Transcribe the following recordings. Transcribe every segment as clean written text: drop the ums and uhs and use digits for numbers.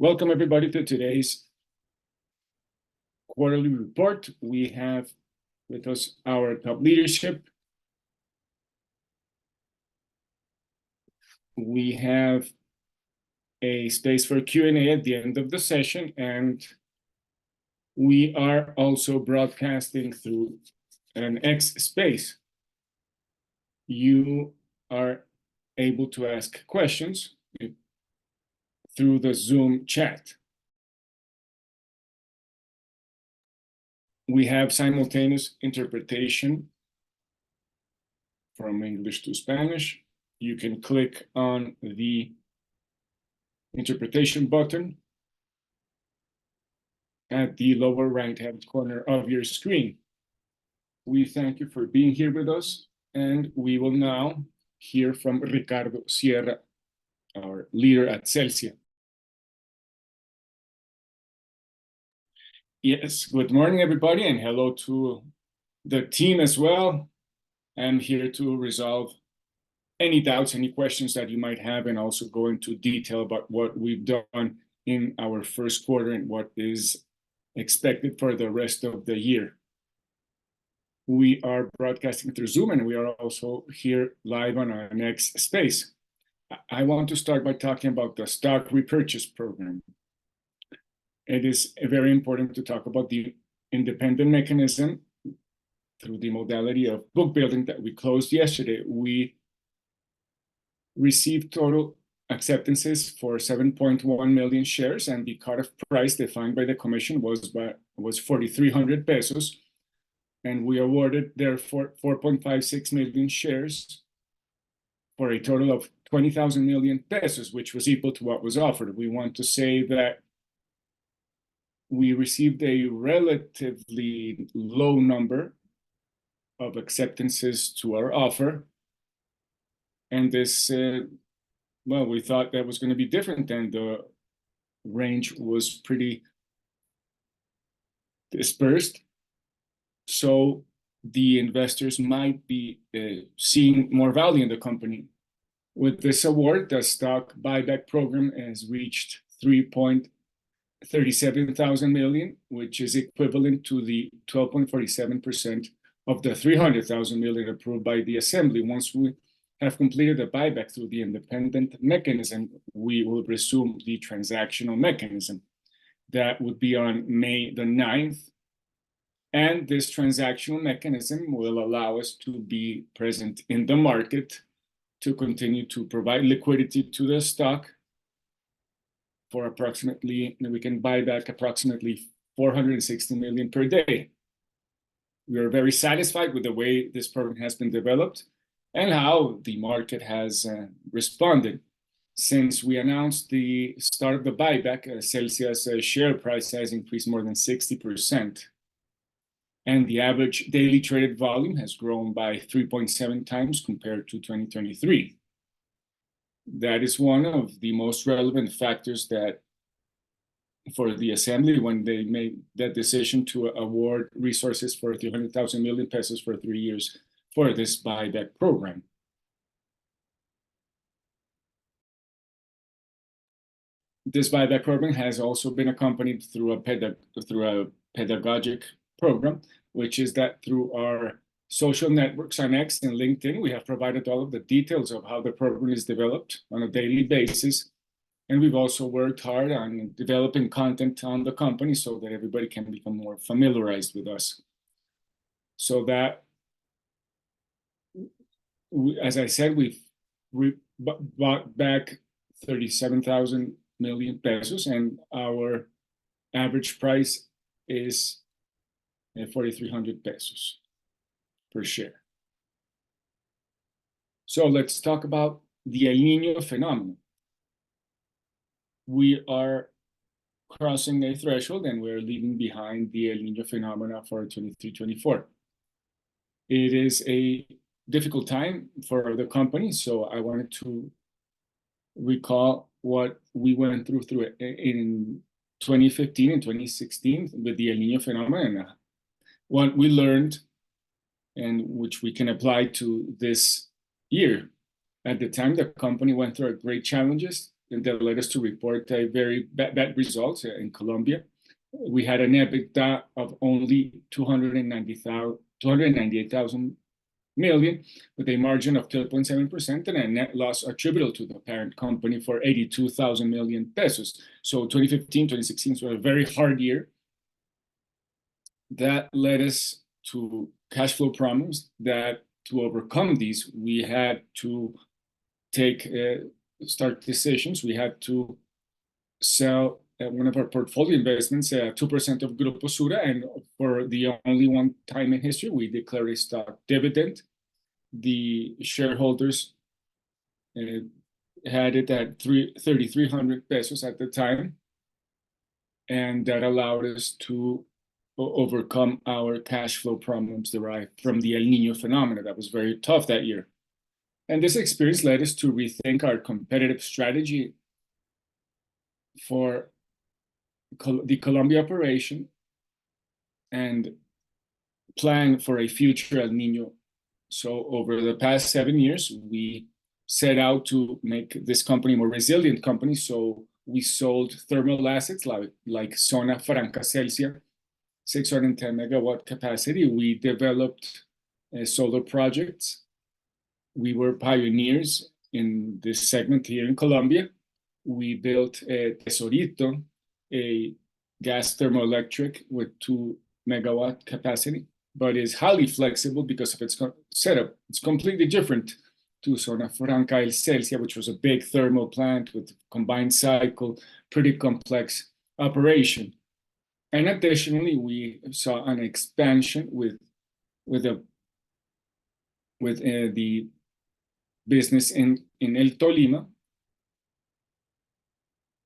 Welcome everybody to today's quarterly report. We have with us our top leadership. We have a space for Q&A at the end of the session, and we are also broadcasting through an X space. You are able to ask questions through the Zoom chat. We have simultaneous interpretation from English to Spanish. You can click on the interpretation button at the lower right-hand corner of your screen. We thank you for being here with us, and we will now hear from Ricardo Sierra, our leader at Celsia. Yes, good morning, everybody, and hello to the team as well. I'm here to resolve any doubts, any questions that you might have, and also go into detail about what we've done in our first quarter and what is expected for the rest of the year. We are broadcasting through Zoom, and we are also here live on our next space. I want to start by talking about the stock repurchase program. It is very important to talk about the independent mechanism through the modality of book building that we closed yesterday. We received total acceptances for 7.1 million shares, and the cutoff price defined by the commission was 4,300 pesos, and we awarded therefore 4.56 million shares for a total of 20,000 million pesos, which was equal to what was offered. We want to say that we received a relatively low number of acceptances to our offer. And this, well, we thought that was going to be different, and the range was pretty dispersed. So the investors might be seeing more value in the company. With this award, the stock buyback program has reached 3.37 million, which is equivalent to the 12.47% of the 300,000 million approved by the Assembly. Once we have completed the buyback through the independent mechanism, we will resume the transactional mechanism. That would be on May the 9th. And this transactional mechanism will allow us to be present in the market to continue to provide liquidity to the stock for approximately, we can buy back approximately 460 million per day. We are very satisfied with the way this program has been developed and how the market has responded. Since we announced the start of the buyback, Celsia's share price has increased more than 60%. And the average daily traded volume has grown by 3.7 times compared to 2023. That is one of the most relevant factors that for the Assembly when they made that decision to award resources for 300,000 million pesos for 3 years for this buyback program. This buyback program has also been accompanied through a pedagogic program, which is that through our social networks on X and LinkedIn, we have provided all of the details of how the program is developed on a daily basis. And we've also worked hard on developing content on the company so that everybody can become more familiarized with us. So that, as I said, we've bought back 37,000 million pesos, and our average price is 4,300 pesos per share. So let's talk about the El Niño phenomenon. We are crossing a threshold, and we're leaving behind the El Niño phenomena for 2023-24. It is a difficult time for the company, so I wanted to recall what we went through in 2015 and 2016 with the El Niño phenomenon, what we learned and which we can apply to this year. At the time, the company went through great challenges that led us to report a very bad results in Colombia. We had an EBITDA of only 298,000 million, with a margin of 12.7% and a net loss attributable to the parent company for 82,000 million pesos. So 2015, 2016 was a very hard year. That led us to cash flow problems that to overcome these, we had to take start decisions. We had to sell one of our portfolio investments, 2% of Grupo Sura, and for the only one time in history, we declared a stock dividend. The shareholders had it at 3,300 pesos at the time, and that allowed us to overcome our cash flow problems derived from the El Niño phenomena. That was very tough that year. And this experience led us to rethink our competitive strategy for the Colombia operation and plan for a future El Niño. So over the past 7 years, we set out to make this company a more resilient company. So we sold thermal assets like Zona Franca Celsia, 610 megawatt capacity. We developed solar projects. We were pioneers in this segment here in Colombia. We built Tesorito, a gas thermoelectric with 2 megawatt capacity, but is highly flexible because of its setup. It's completely different to Zona Franca El Celsia, which was a big thermal plant with combined cycle, pretty complex operation. And additionally, we saw an expansion with the business in El Tolima,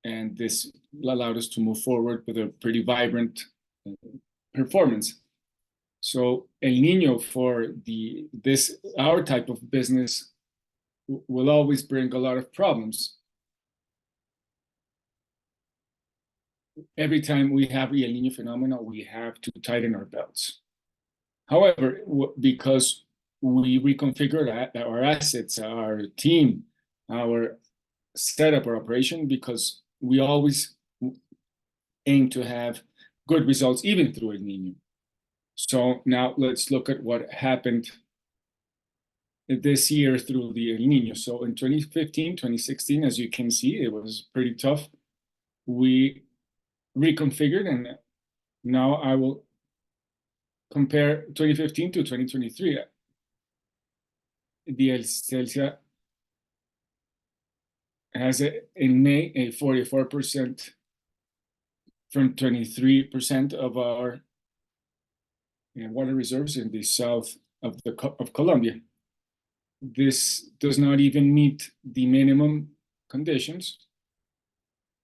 and this allowed us to move forward with a pretty vibrant performance. So El Niño for our type of business will always bring a lot of problems. Every time we have the El Niño phenomena, we have to tighten our belts. However, because we reconfigured our assets, our team, our setup, our operation, because we always aim to have good results even through El Niño. So now let's look at what happened this year through the El Niño. So in 2015, 2016, as you can see, it was pretty tough. We reconfigured, and now I will compare 2015 to 2023. The El Celsia has in May a 44% from 23% of our water reserves in the south of Colombia. This does not even meet the minimum conditions,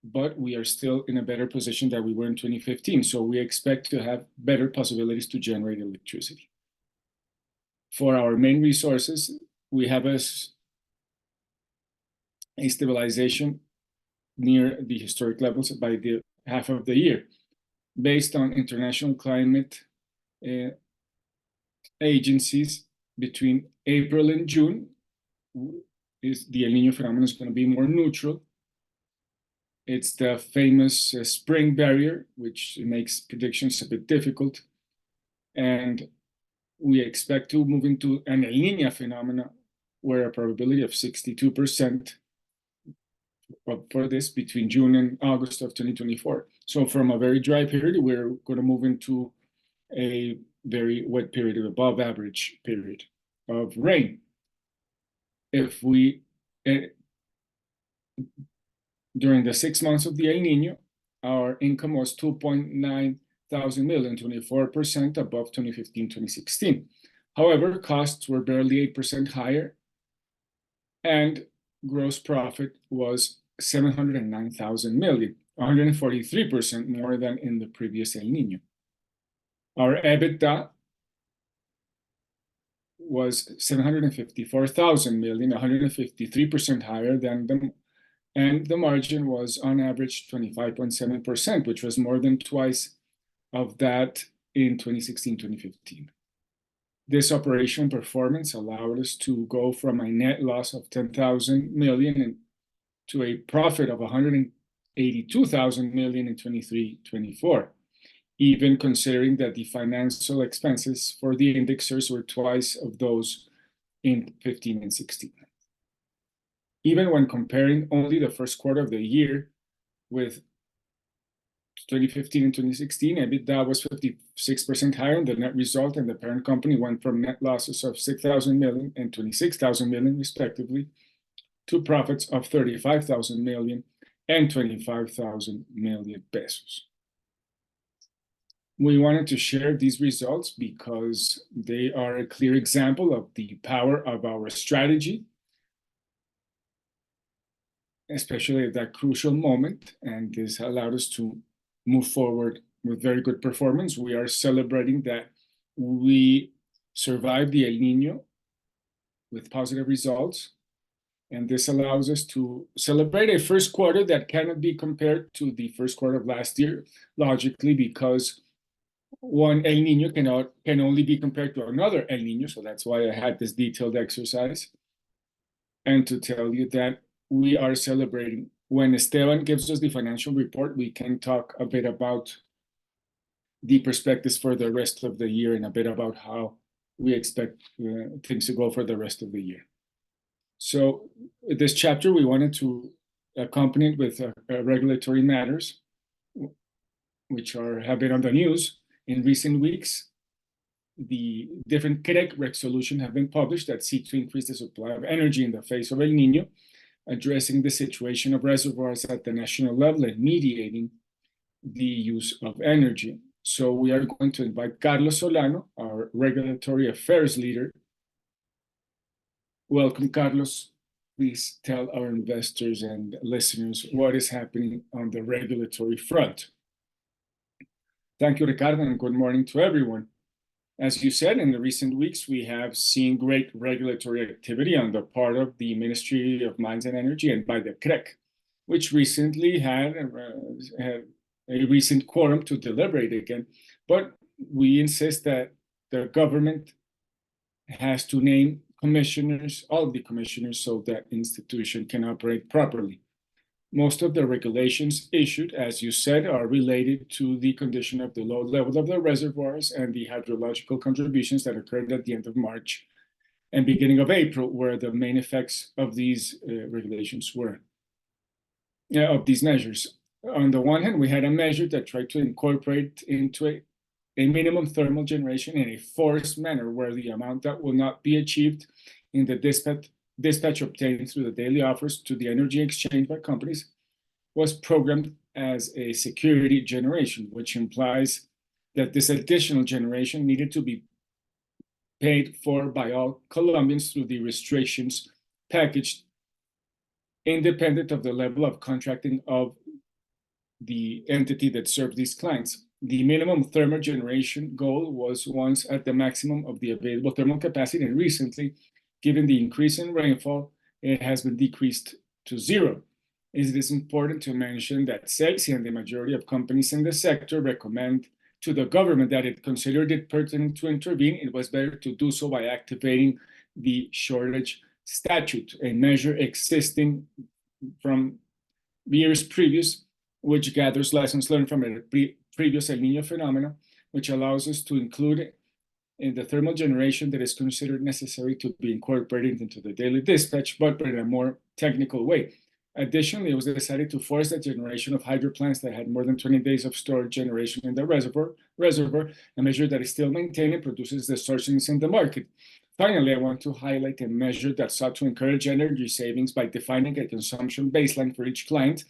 but we are still in a better position than we were in 2015. So we expect to have better possibilities to generate electricity. For our main resources, we have a stabilization near the historic levels by the half of the year. Based on international climate agencies, between April and June, the El Niño phenomenon is going to be more neutral. It's the famous spring barrier, which makes predictions a bit difficult. And we expect to move into an El Niño phenomena where a probability of 62% for this between June and August of 2024. So from a very dry period, we're going to move into a very wet period, above average period of rain. If we during the 6 months of the El Niño, our income was 2.9 thousand million, 24% above 2015, 2016. However, costs were barely 8% higher, and gross profit was 709,000 million, 143% more than in the previous El Niño. Our EBITDA was 754,000 million, 153% higher than them, and the margin was on average 25.7%, which was more than twice of that in 2016, 2015. This operational performance allowed us to go from a net loss of 10,000 million to a profit of 182,000 million in 23-24, even considering that the financial expenses for the indexers were twice of those in 15 and 16. Even when comparing only the first quarter of the year with 2015 and 2016, EBITDA was 56% higher, and the net result and the parent company went from net losses of 6,000 million and 26,000 million, respectively, to profits of 35,000 million and 25,000 million pesos. We wanted to share these results because they are a clear example of the power of our strategy, especially at that crucial moment, and this allowed us to move forward with very good performance. We are celebrating that we survived the El Niño with positive results, and this allows us to celebrate a first quarter that cannot be compared to the first quarter of last year, logically, because one El Niño can only be compared to another El Niño, so that's why I had this detailed exercise. And to tell you that we are celebrating. When Esteban gives us the financial report, we can talk a bit about the perspectives for the rest of the year and a bit about how we expect things to go for the rest of the year. So this chapter, we wanted to accompany it with regulatory matters, which have been on the news in recent weeks. The different CREC resolutions have been published that seek to increase the supply of energy in the face of El Niño, addressing the situation of reservoirs at the national level and mediating the use of energy. So we are going to invite Carlos Solano, our regulatory affairs leader. Welcome, Carlos. Please tell our investors and listeners what is happening on the regulatory front. Thank you, Ricardo, and good morning to everyone. As you said, in the recent weeks, we have seen great regulatory activity on the part of the Ministry of Mines and Energy and by the CREC, which recently had a recent quorum to deliberate again. But we insist that the government has to name commissioners, all of the commissioners, so that institution can operate properly. Most of the regulations issued, as you said, are related to the condition of the low level of the reservoirs and the hydrological contributions that occurred at the end of March and beginning of April, where the main effects of these regulations were, of these measures. On the one hand, we had a measure that tried to incorporate into a minimum thermal generation in a forced manner, where the amount that will not be achieved in the dispatch obtained through the daily offers to the energy exchange by companies was programmed as a security generation, which implies that this additional generation needed to be paid for by all Colombians through the restrictions packaged, independent of the level of contracting of the entity that serves these clients. The minimum thermal generation goal was once at the maximum of the available thermal capacity, and recently, given the increase in rainfall, it has been decreased to zero. It is important to mention that SECSI and the majority of companies in the sector recommend to the government that it considered it pertinent to intervene. It was better to do so by activating the shortage statute, a measure existing from years previous, which gathers lessons learned from a previous El Niño phenomena, which allows us to include in the thermal generation that is considered necessary to be incorporated into the daily dispatch, but in a more technical way. Additionally, it was decided to force the generation of hydro plants that had more than 20 days of stored generation in the reservoir, a measure that is still maintained and produces distortions in the market. Finally, I want to highlight a measure that sought to encourage energy savings by defining a consumption baseline for each client,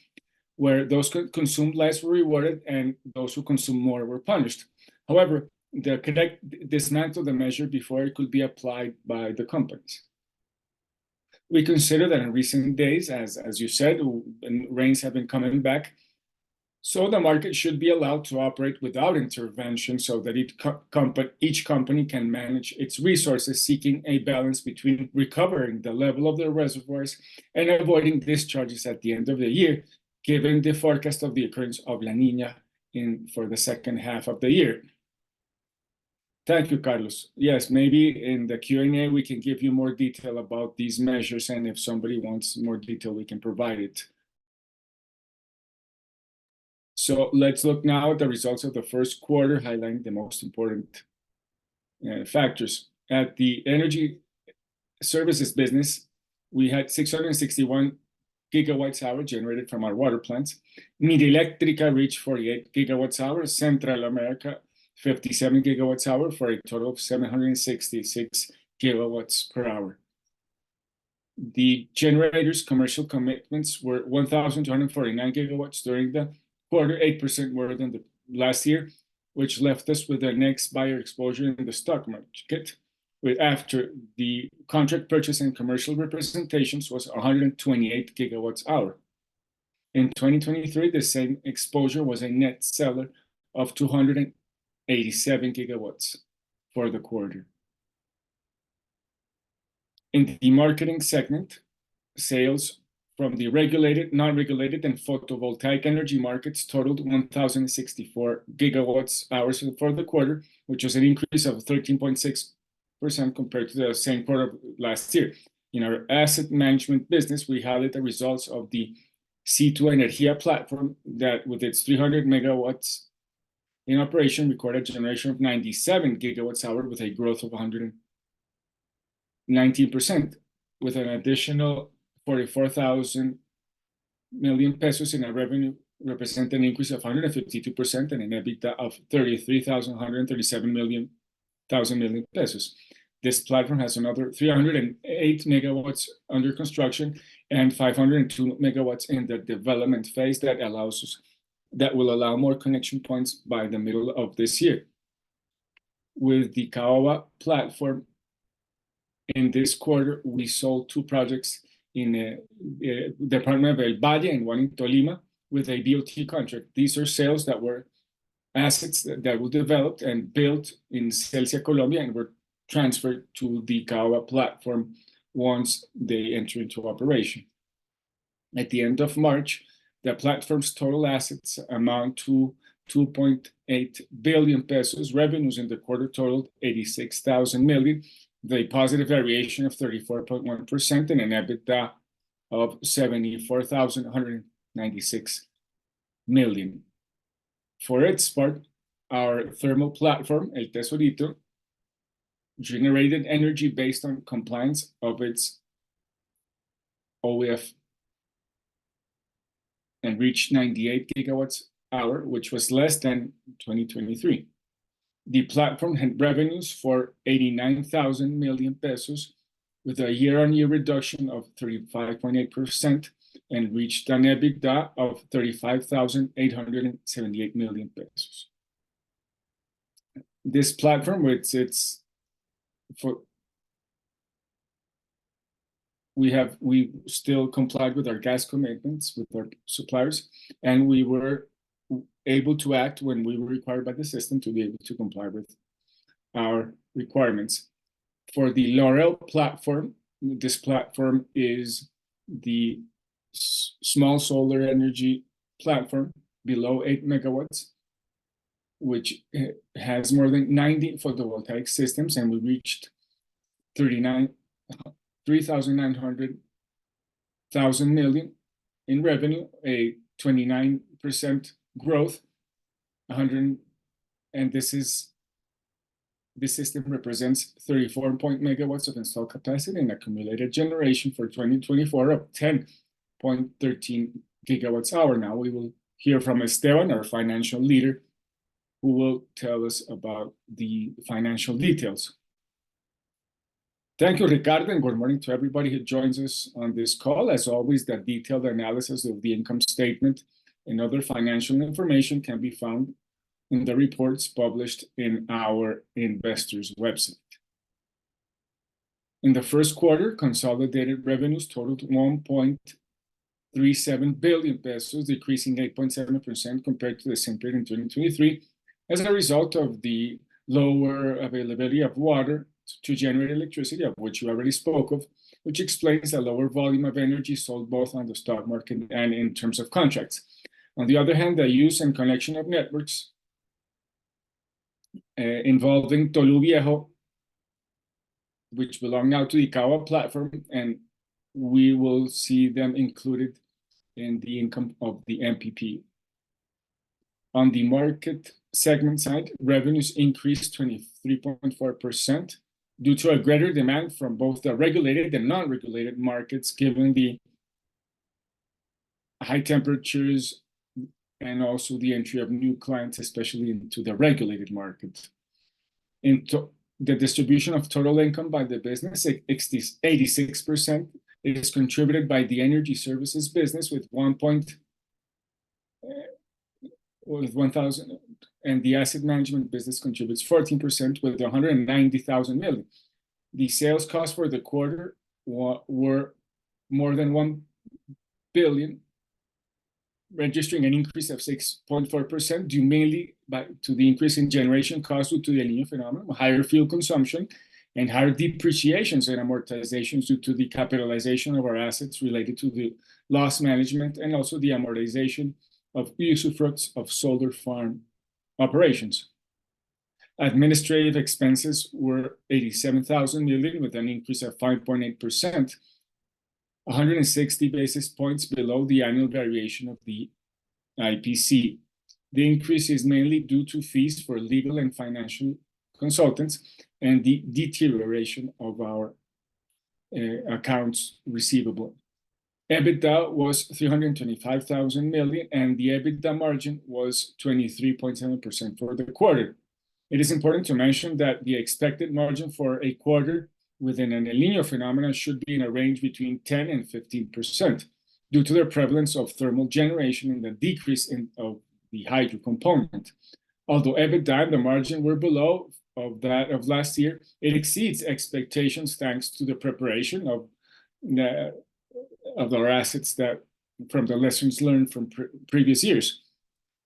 where those who consumed less were rewarded and those who consumed more were punished. However, the CREC dismantled the measure before it could be applied by the companies. We consider that in recent days, as you said, rains have been coming back, so the market should be allowed to operate without intervention so that each company can manage its resources, seeking a balance between recovering the level of their reservoirs and avoiding discharges at the end of the year, given the forecast of the occurrence of La Niña for the second half of the year. Thank you, Carlos. Yes, maybe in the Q&A we can give you more detail about these measures, and if somebody wants more detail, we can provide it. So let's look now at the results of the first quarter, highlighting the most important factors. At the energy services business, we had 661 gigawatts hour generated from our water plants. Midelectrica reached 48 gigawatts hour. Central America, 57 gigawatts hour, for a total of 766 gigawatts per hour. The generators' commercial commitments were 1,249 gigawatts during the quarter, 8% more than the last year, which left us with a next buyer exposure in the stock market, after the contract purchase and commercial representations was 128 gigawatts hour. In 2023, the same exposure was a net seller of 287 gigawatts for the quarter. In the marketing segment, sales from the regulated, non-regulated, and photovoltaic energy markets totaled 1,064 gigawatts hours for the quarter, which was an increase of 13.6% compared to the same quarter of last year. In our asset management business, we highlight the results of the C2 Energía platform that, with its 300 megawatts in operation, recorded generation of 97 gigawatts hour with a growth of 119%, with an additional 44,000 million pesos in a revenue, represent an increase of 152%, and an EBITDA of 33,137 million pesos. This platform has another 308 megawatts under construction and 502 megawatts in the development phase that will allow more connection points by the middle of this year. With the Caoba platform, in this quarter, we sold 2 projects in the department of El Valle and one in Tolima with a BOT contract. These are sales that were assets that were developed and built in Celsia, Colombia, and were transferred to the Caoba platform once they enter into operation. At the end of March, the platform's total assets amount to 2.8 billion pesos. Revenues in the quarter totaled 86,000 million, the positive variation of 34.1%, and an EBITDA of 74,196 million. For its part, our thermal platform, El Tesorito, generated energy based on compliance of its OEF and reached 98 gigawatts hour, which was less than 2023. The platform had revenues for 89,000 million pesos, with a year-on-year reduction of 35.8%, and reached an EBITDA of 35,878 million pesos. This platform, we still complied with our gas commitments with our suppliers, and we were able to act when we were required by the system to be able to comply with our requirements. For the Laurel platform, this platform is the small solar energy platform below 8 megawatts, which has more than 90 photovoltaic systems, and we reached 3,900 million in revenue, a 29% growth, and this system represents 34 megawatts of installed capacity and accumulated generation for 2024 of 10.13 gigawatts hour. Now we will hear from Esteban, our financial leader, who will tell us about the financial details. Thank you, Ricardo, and good morning to everybody who joins us on this call. As always, the detailed analysis of the income statement and other financial information can be found in the reports published in our investors' website. In the first quarter, consolidated revenues totaled 1.37 billion pesos, decreasing 8.7% compared to the same period in 2023, as a result of the lower availability of water to generate electricity, of which you already spoke of, which explains the lower volume of energy sold both on the stock market and in terms of contracts. On the other hand, the use and connection of networks involving Tolu Viejo, which belong now to the CAWA platform, and we will see them included in the income of the MPP. On the market segment side, revenues increased 23.4% due to a greater demand from both the regulated and non-regulated markets, given the high temperatures and also the entry of new clients, especially into the regulated market. The distribution of total income by the business, 86%. It is contributed by the energy services business with 1,000, and the asset management business contributes 14% with 190,000 million. The sales costs for the quarter were more than 1 billion, registering an increase of 6.4%, due mainly to the increase in generation costs due to the El Niño phenomenon, higher fuel consumption, and higher depreciations and amortizations due to the capitalization of our assets related to the loss management, and also the amortization of usufructs of solar farm operations. Administrative expenses were 87,000 million, with an increase of 5.8%, 160 basis points below the annual variation of the IPC. The increase is mainly due to fees for legal and financial consultants and the deterioration of our accounts receivable. EBITDA was 325,000 million, and the EBITDA margin was 23.7% for the quarter. It is important to mention that the expected margin for a quarter within an El Niño phenomenon should be in a range between 10 and 15%, due to the prevalence of thermal generation and the decrease of the hydro component. Although EBITDA and the margin were below of that of last year, it exceeds expectations thanks to the preparation of our assets that from the lessons learned from previous years.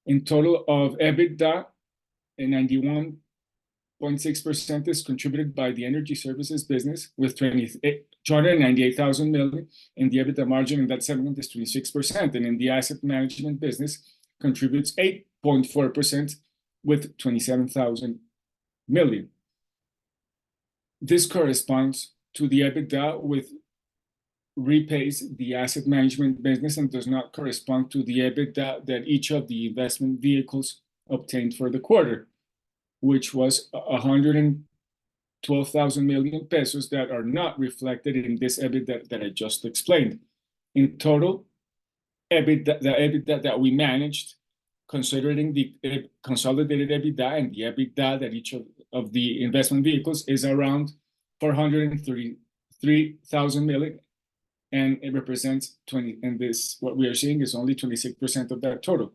In total of EBITDA, 91.6% is contributed by the energy services business with 298,000 million, and the EBITDA margin in that segment is 26%, and in the asset management business contributes 8.4% with 27,000 million. This corresponds to the EBITDA with repays the asset management business and does not correspond to the EBITDA that each of the investment vehicles obtained for the quarter, which was 112,000 million pesos that are not reflected in this EBITDA that I just explained. In total, the EBITDA that we managed, considering the consolidated EBITDA and the EBITDA that each of the investment vehicles is around 433,000 million, and it represents 20, and this, what we are seeing is only 26% of that total.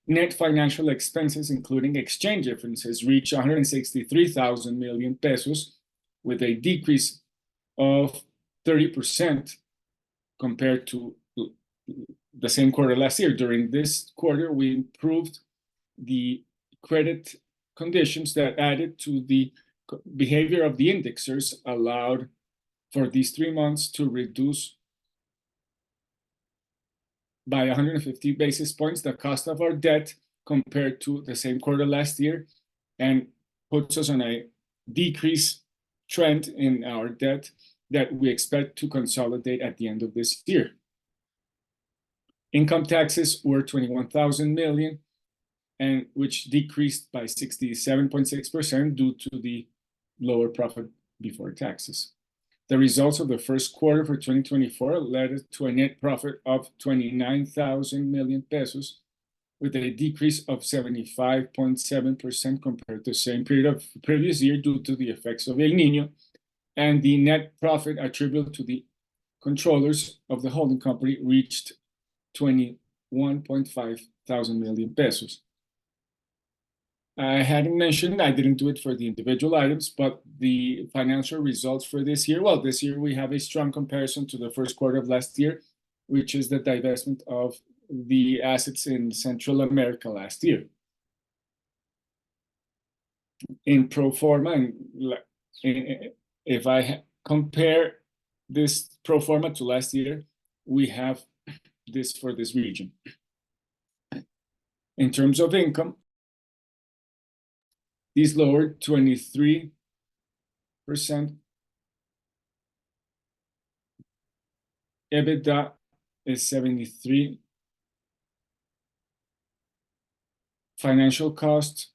Net financial expenses, including exchange differences, reach 163,000 million pesos, with a decrease of 30% compared to the same quarter last year. During this quarter, we improved the credit conditions that added to the behavior of the indexers, allowed for these 3 months to reduce by 150 basis points the cost of our debt compared to the same quarter last year, and puts us on a decrease trend in our debt that we expect to consolidate at the end of this year. Income taxes were 21,000 million, and which decreased by 67.6% due to the lower profit before taxes. The results of the first quarter for 2024 led to a net profit of 29,000 million pesos, with a decrease of 75.7% compared to the same period of the previous year due to the effects of El Niño, and the net profit attributable to the controllers of the holding company reached 21.5 thousand million pesos. I hadn't mentioned, I didn't do it for the individual items, but the financial results for this year, well, this year we have a strong comparison to the first quarter of last year, which is the divestment of the assets in Central America last year. In pro forma, and if I compare this pro forma to last year, we have this for this region. In terms of income, These lowered 23%. EBITDA is 73. Financial costs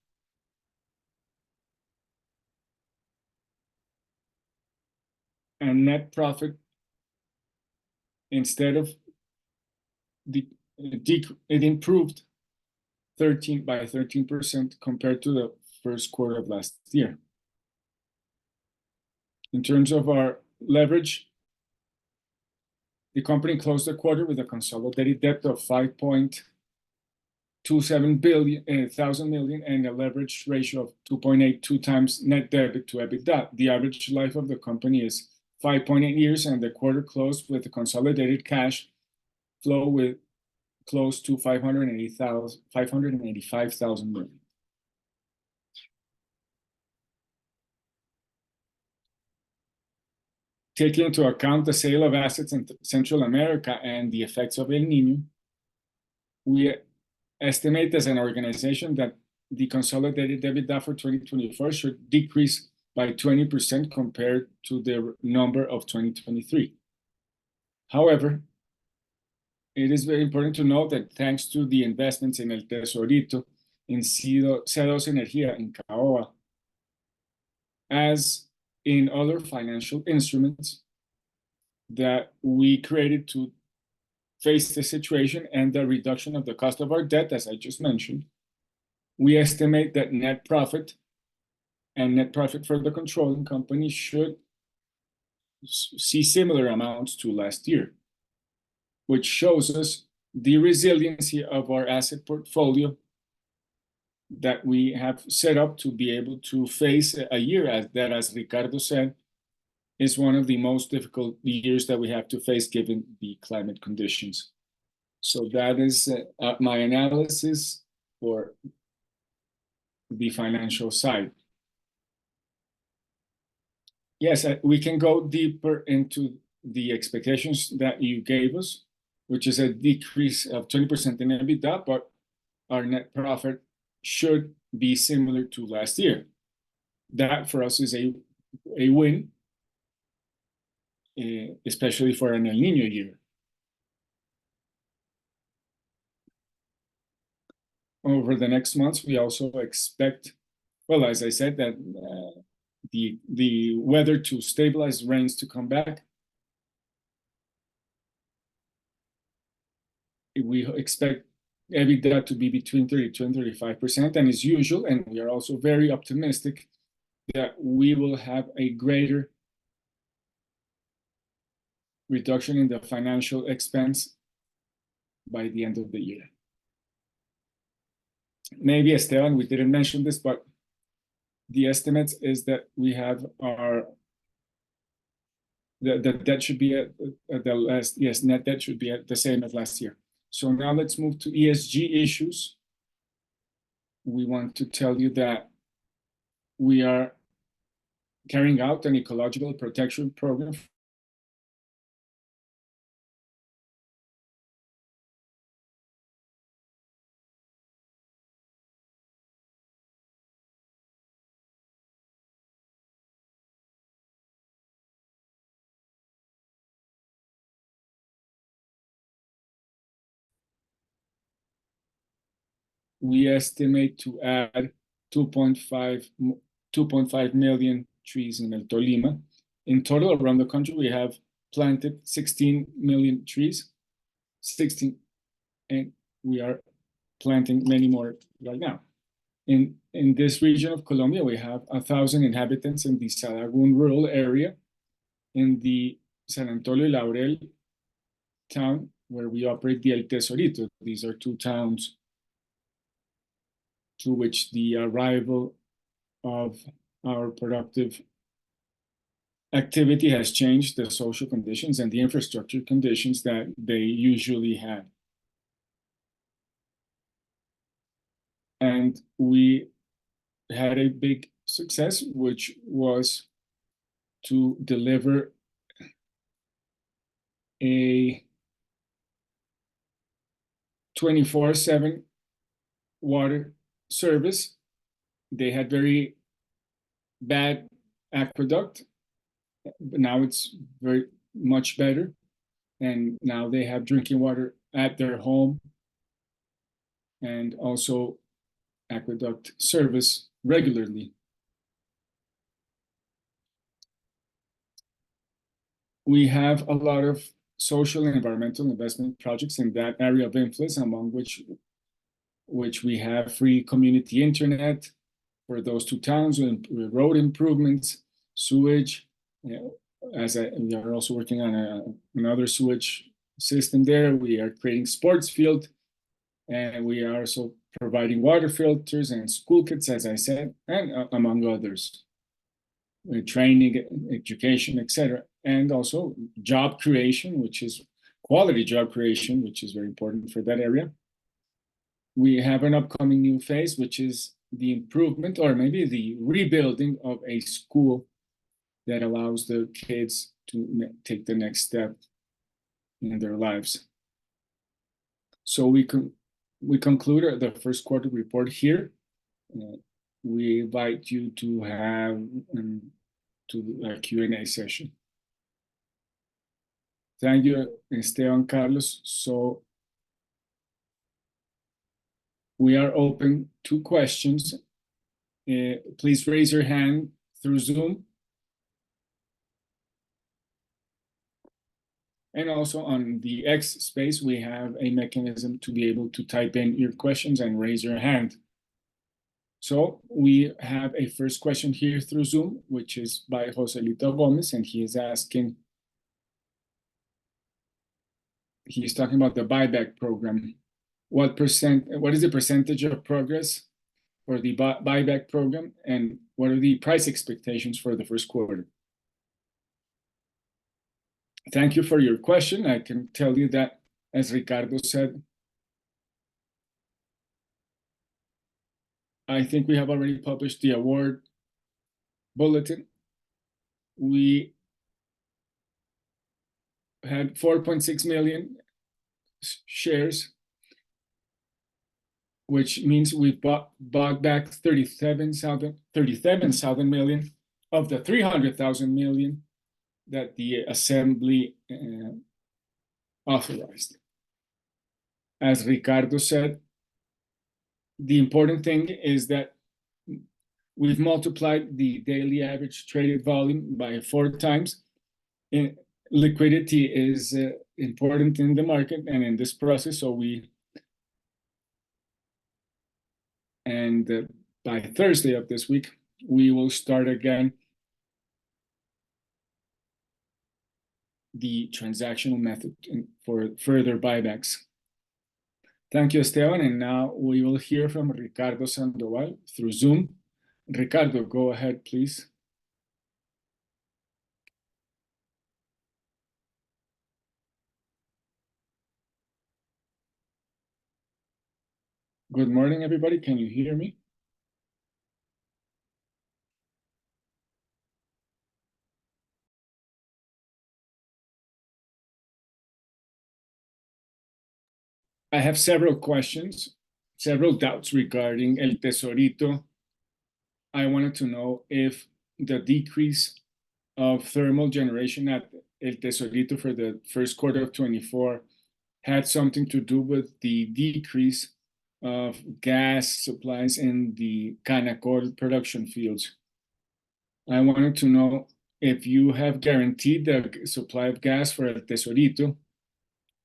and net profit, instead of it improved 13% compared to the first quarter of last year. In terms of our leverage, the company closed the quarter with a consolidated debt of 5.27 billion and a leverage ratio of 2.82 times net debt to EBITDA. The average life of the company is 5.8 years, and the quarter closed with a consolidated cash flow with close to 585,000 million. Taking into account the sale of assets in Central America and the effects of El Niño, we estimate as an organization that the consolidated EBITDA for 2024 should decrease by 20% compared to the number of 2023. However, it is very important to note that thanks to the investments in El Tesorito, in C2 Energía, in Caoba, as in other financial instruments that we created to face the situation and the reduction of the cost of our debt, as I just mentioned, we estimate that net profit and net profit for the controlling company should see similar amounts to last year, which shows us the resiliency of our asset portfolio that we have set up to be able to face a year as Ricardo said, is one of the most difficult years that we have to face given the climate conditions. So that is my analysis for the financial side. Yes, we can go deeper into the expectations that you gave us, which is a decrease of 20% in EBITDA, but our net profit should be similar to last year. That for us is a win, especially for an El Niño year. Over the next months, we also expect, well, as I said, that the weather to stabilize, rains to come back. We expect EBITDA to be between 32 and 35%, and as usual, and we are also very optimistic that we will have a greater reduction in the financial expense by the end of the year. Maybe Esteban, we didn't mention this, but the estimates is that we have the debt should be at the last, yes, net debt should be at the same as last year. So now let's move to ESG issues. We want to tell you that we are carrying out an ecological protection program we estimate to add 2.5 million trees in El Tolima. In total, around the country, we have planted 16 million trees, and we are planting many more right now. In this region of Colombia, we have 1,000 inhabitants in the Sahagún rural area, in the San Antonio y Laurel town, where we operate the El Tesorito. These are two towns to which the arrival of our productive activity has changed the social conditions and the infrastructure conditions that they usually had. And we had a big success, which was to deliver a 24/7 water service they had very bad aqueduct, but now it's very much better. And now they have drinking water at their home and also aqueduct service regularly. We have a lot of social and environmental investment projects in that area of influence, among which we have free community internet for those two towns, road improvements, sewage. We are also working on another sewage system there. We are creating sports field, and we are also providing water filters and school kits, as I said, and among others, training, education, etc., and also job creation, which is quality job creation, which is very important for that area. We have an upcoming new phase, which is the improvement or maybe the rebuilding of a school that allows the kids to take the next step in their lives. So we conclude the first quarter report here. We invite you to have to a Q&A session. Thank you, Esteban, Carlos. So we are open to questions. Please raise your hand through Zoom. And also on the X space, we have a mechanism to be able to type in your questions and raise your hand. So we have a first question here through Zoom, which is by Joselito Gomez, and he is asking, he's talking about the buyback program. What is the percentage of progress for the buyback program, and what are the price expectations for the first quarter? Thank you for your question. I can tell you that, as Ricardo said, I think we have already published the award bulletin. We had 4.6 million shares, which means we bought back 37,000 million of the 300,000 million that the Assembly authorized. As Ricardo said, the important thing is that we've multiplied the daily average traded volume by 4 times. Liquidity is important in the market and in this process, so by Thursday of this week, we will start again the transactional method for further buybacks. Thank you, Esteban. And now we will hear from Ricardo Sandoval through Zoom. Ricardo, go ahead, please. Good morning, everybody. Can you hear me? I have several questions, several doubts regarding El Tesorito. I wanted to know if the decrease of thermal generation at El Tesorito for the first quarter of 24 had something to do with the decrease of gas supplies in the Canacol production fields. I wanted to know if you have guaranteed the supply of gas for El Tesorito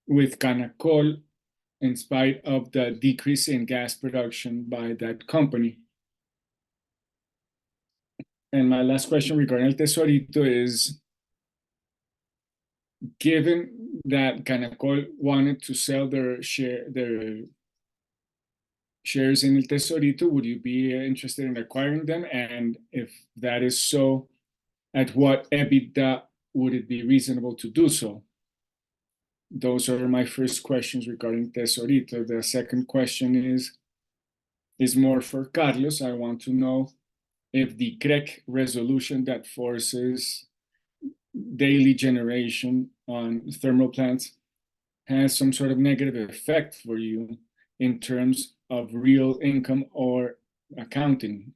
with Canacol in spite of the decrease in gas production by that company. And my last question regarding El Tesorito is, given that Canacol wanted to sell their shares in El Tesorito, would you be interested in acquiring them? And if that is so, at what EBITDA would it be reasonable to do so? Those are my first questions regarding Tesorito. The second question is more for Carlos. I want to know if the CREC resolution that forces daily generation on thermal plants has some sort of negative effect for you in terms of real income or accounting.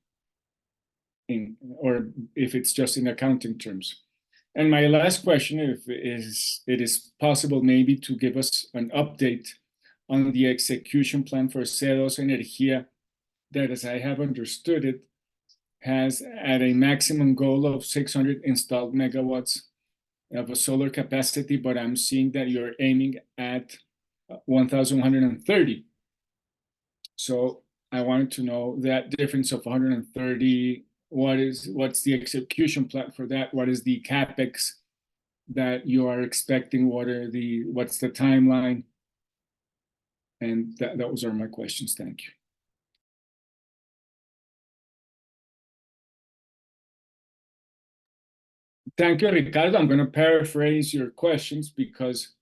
or if it's just in accounting terms. And my last question is it is possible maybe to give us an update on the execution plan for Cedos Energía that, as I have understood it, has at a maximum goal of 600 installed megawatts of a solar capacity, but I'm seeing that you're aiming at 1,130. So I wanted to know that difference of 130. What's the execution plan for that? What is the capex that you are expecting? What's the timeline? And those are my questions. Thank you. Thank you, Ricardo. I'm going to paraphrase your questions because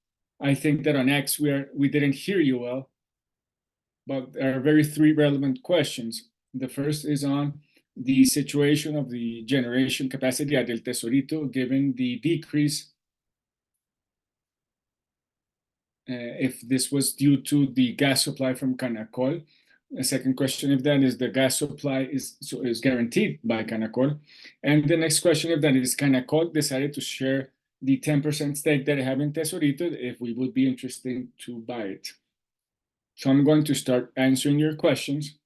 I think that on X we didn't hear you well, but there are three relevant questions. The first is on the situation of the generation capacity at El Tesorito, given the decrease, if this was due to the gas supply from Canacol. The second question, if then is the gas supply is guaranteed by Canacol. And the next question, if then is Canacol decided to share the 10% stake that I have in Tesorito, if we would be interested to buy it. So I'm going to start answering your questions,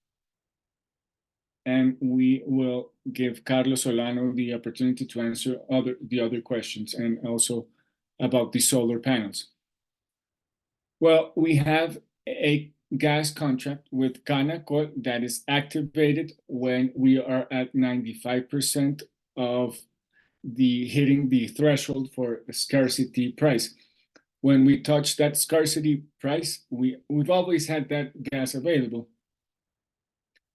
and we will give Carlos Solano the opportunity to answer the other questions, and also about the solar panels. Well, we have a gas contract with Canacol that is activated when we are at 95% of hitting the threshold for a scarcity price. When we touch that scarcity price, we've always had that gas available.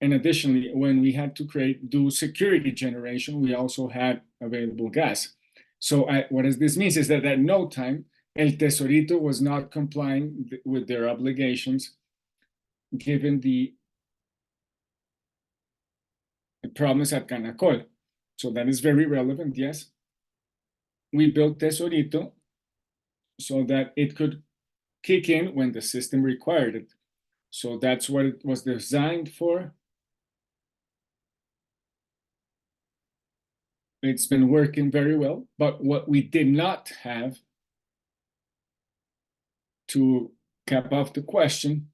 And additionally, when we had to do security generation, we also had available gas. So what this means is that at no time, El Tesorito was not complying with their obligations, given the problems at Canacol. So that is very relevant, yes. We built Tesorito so that it could kick in when the system required it. So that's what it was designed for. It's been working very well, but what we did not have, to cap off the question,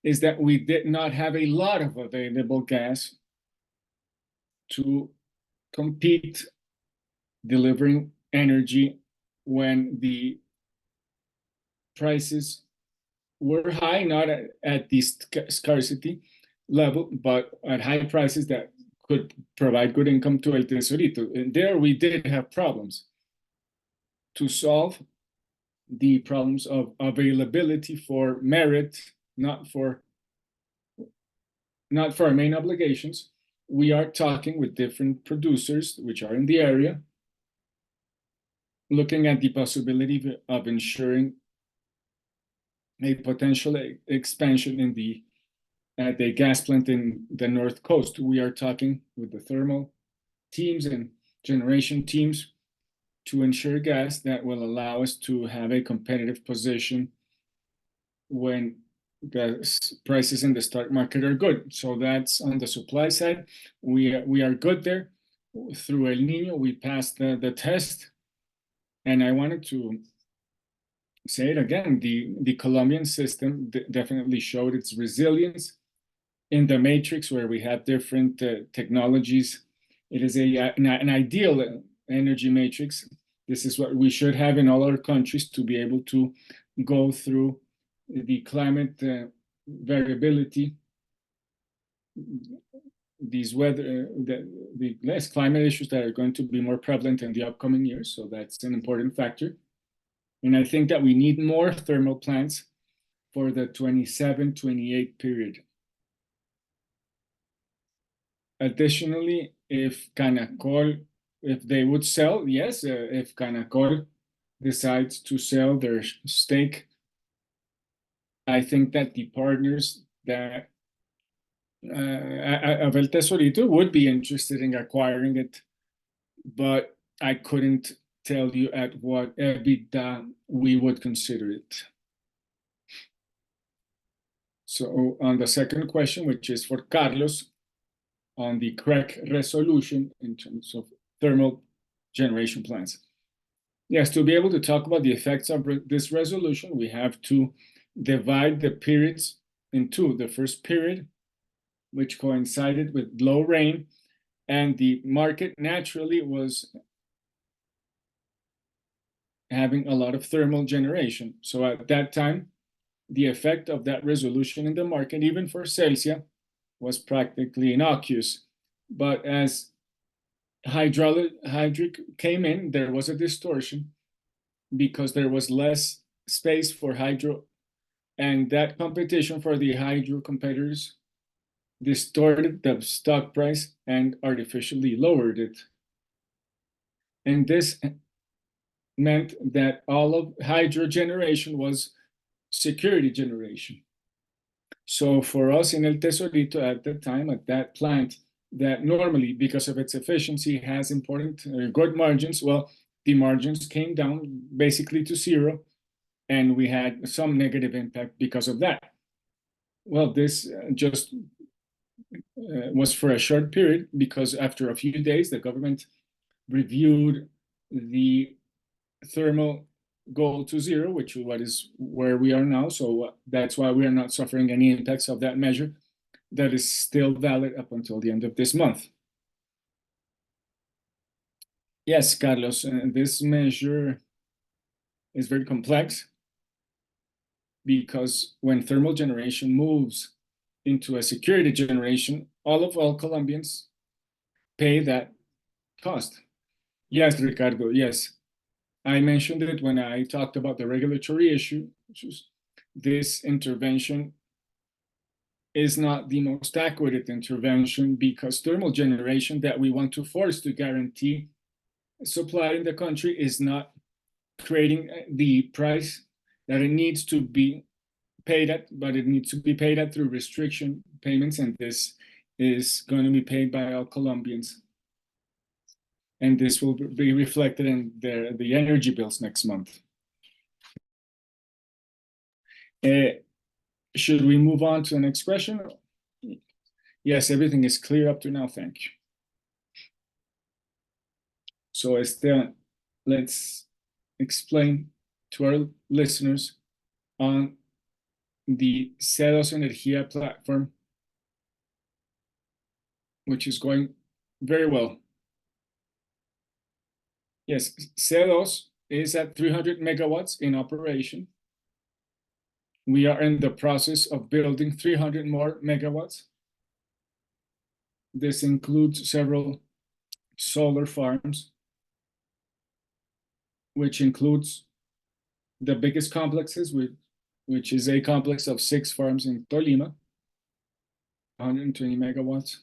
is that we did not have a lot of available gas to compete delivering energy when the prices were high, not at the scarcity level, but at high prices that could provide good income to El Tesorito. And there we did have problems to solve the problems of availability for merit, not for our main obligations. We are talking with different producers which are in the area, looking at the possibility of ensuring a potential expansion at the gas plant in the North Coast. We are talking with the thermal teams and generation teams to ensure gas that will allow us to have a competitive position when the prices in the stock market are good. So that's on the supply side. We are good there. Through El Niño, we passed the test. And I wanted to say it again, the Colombian system definitely showed its resilience in the matrix where we have different technologies. It is an ideal energy matrix. This is what we should have in all our countries to be able to go through the climate variability, these the less climate issues that are going to be more prevalent in the upcoming years. So that's an important factor. And I think that we need more thermal plants for the 27-28 period. Additionally, if they would sell, yes, if Canacol decides to sell their stake, I think that the partners that of El Tesorito would be interested in acquiring it, but I couldn't tell you at what EBITDA we would consider it. So on the second question, which is for Carlos, on the correct resolution in terms of thermal generation plants. Yes, to be able to talk about the effects of this resolution, we have to divide the periods in two. The first period, which coincided with low rain, and the market naturally was having a lot of thermal generation. So at that time, the effect of that resolution in the market, even for Celsia, was practically innocuous. But as hydric came in, there was a distortion because there was less space for hydro, and that competition for the hydro competitors distorted the stock price and artificially lowered it. And this meant that all of hydro generation was security generation. So for us in El Tesorito at the time, at that plant, that normally, because of its efficiency, has important good margins, well, the margins came down basically to zero, and we had some negative impact because of that. Well, this just was for a short period, because after a few days, the government reviewed the thermal goal to zero, which is where we are now. So that's why we are not suffering any impacts of that measure that is still valid up until the end of this month. Yes, Carlos, this measure is very complex because when thermal generation moves into a security generation, all Colombians pay that cost. Yes, Ricardo, yes. I mentioned it when I talked about the regulatory issue. This intervention is not the most accurate intervention because thermal generation that we want to force to guarantee supply in the country is not creating the price that it needs to be paid at, but it needs to be paid at through restriction payments, and this is going to be paid by all Colombians. And this will be reflected in the energy bills next month. Should we move on to the next question? Yes, everything is clear up to now, thank you. So Esteban, let's explain to our listeners on the C2 Energía platform, which is going very well. Yes, C2 is at 300 megawatts in operation. We are in the process of building 300 more megawatts. This includes several solar farms, which includes the biggest complexes, which is a complex of 6 farms in Tolima, 120 megawatts.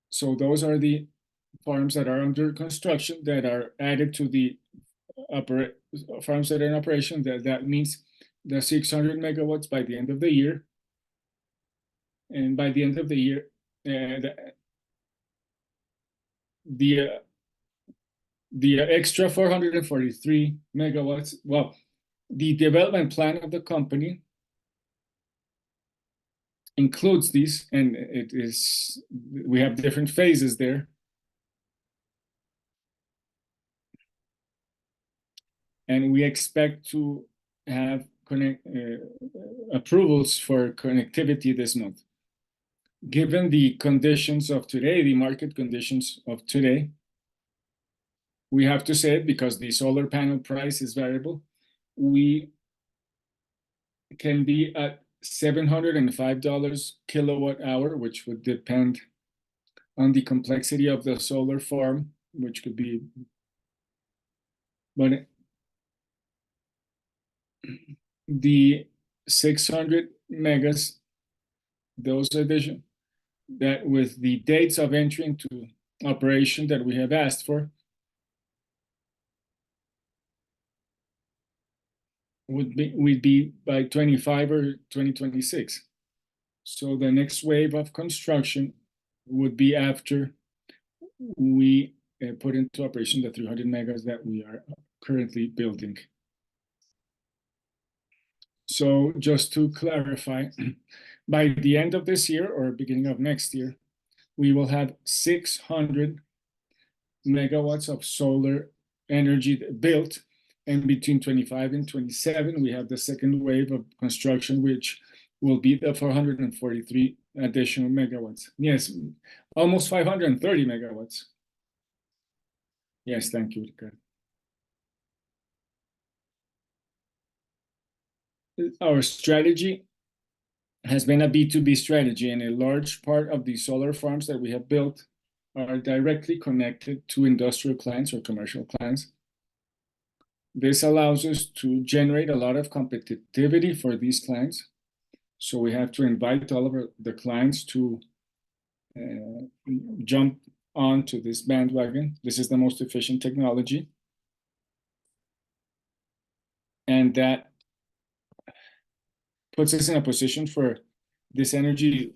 So those are the farms that are under construction that are added to the farms that are in operation. That means the 600 megawatts by the end of the year. And by the end of the year, the extra 443 megawatts, well, the development plan of the company includes these, and we have different phases there. And we expect to have approvals for connectivity this month. Given the conditions of today, the market conditions of today, we have to say it because the solar panel price is variable. We can be at $705 kilowatt hour, which would depend on the complexity of the solar farm, which could be, but the 600 megas, those addition, that with the dates of entry into operation that we have asked for, would be by 25 or 2026. So the next wave of construction would be after we put into operation the 300 megas that we are currently building. So just to clarify, By the end of this year or beginning of next year, we will have 600 megawatts of solar energy built. And between 25 and 27, we have the second wave of construction, which will be the 443 additional megawatts. Yes, almost 530 megawatts. Yes, thank you, Ricardo. Our strategy has been a B2B strategy, and a large part of the solar farms that we have built are directly connected to industrial clients or commercial clients. This allows us to generate a lot of competitivity for these clients. So we have to invite all of the clients to jump onto this bandwagon. This is the most efficient technology. And that puts us in a position for this energy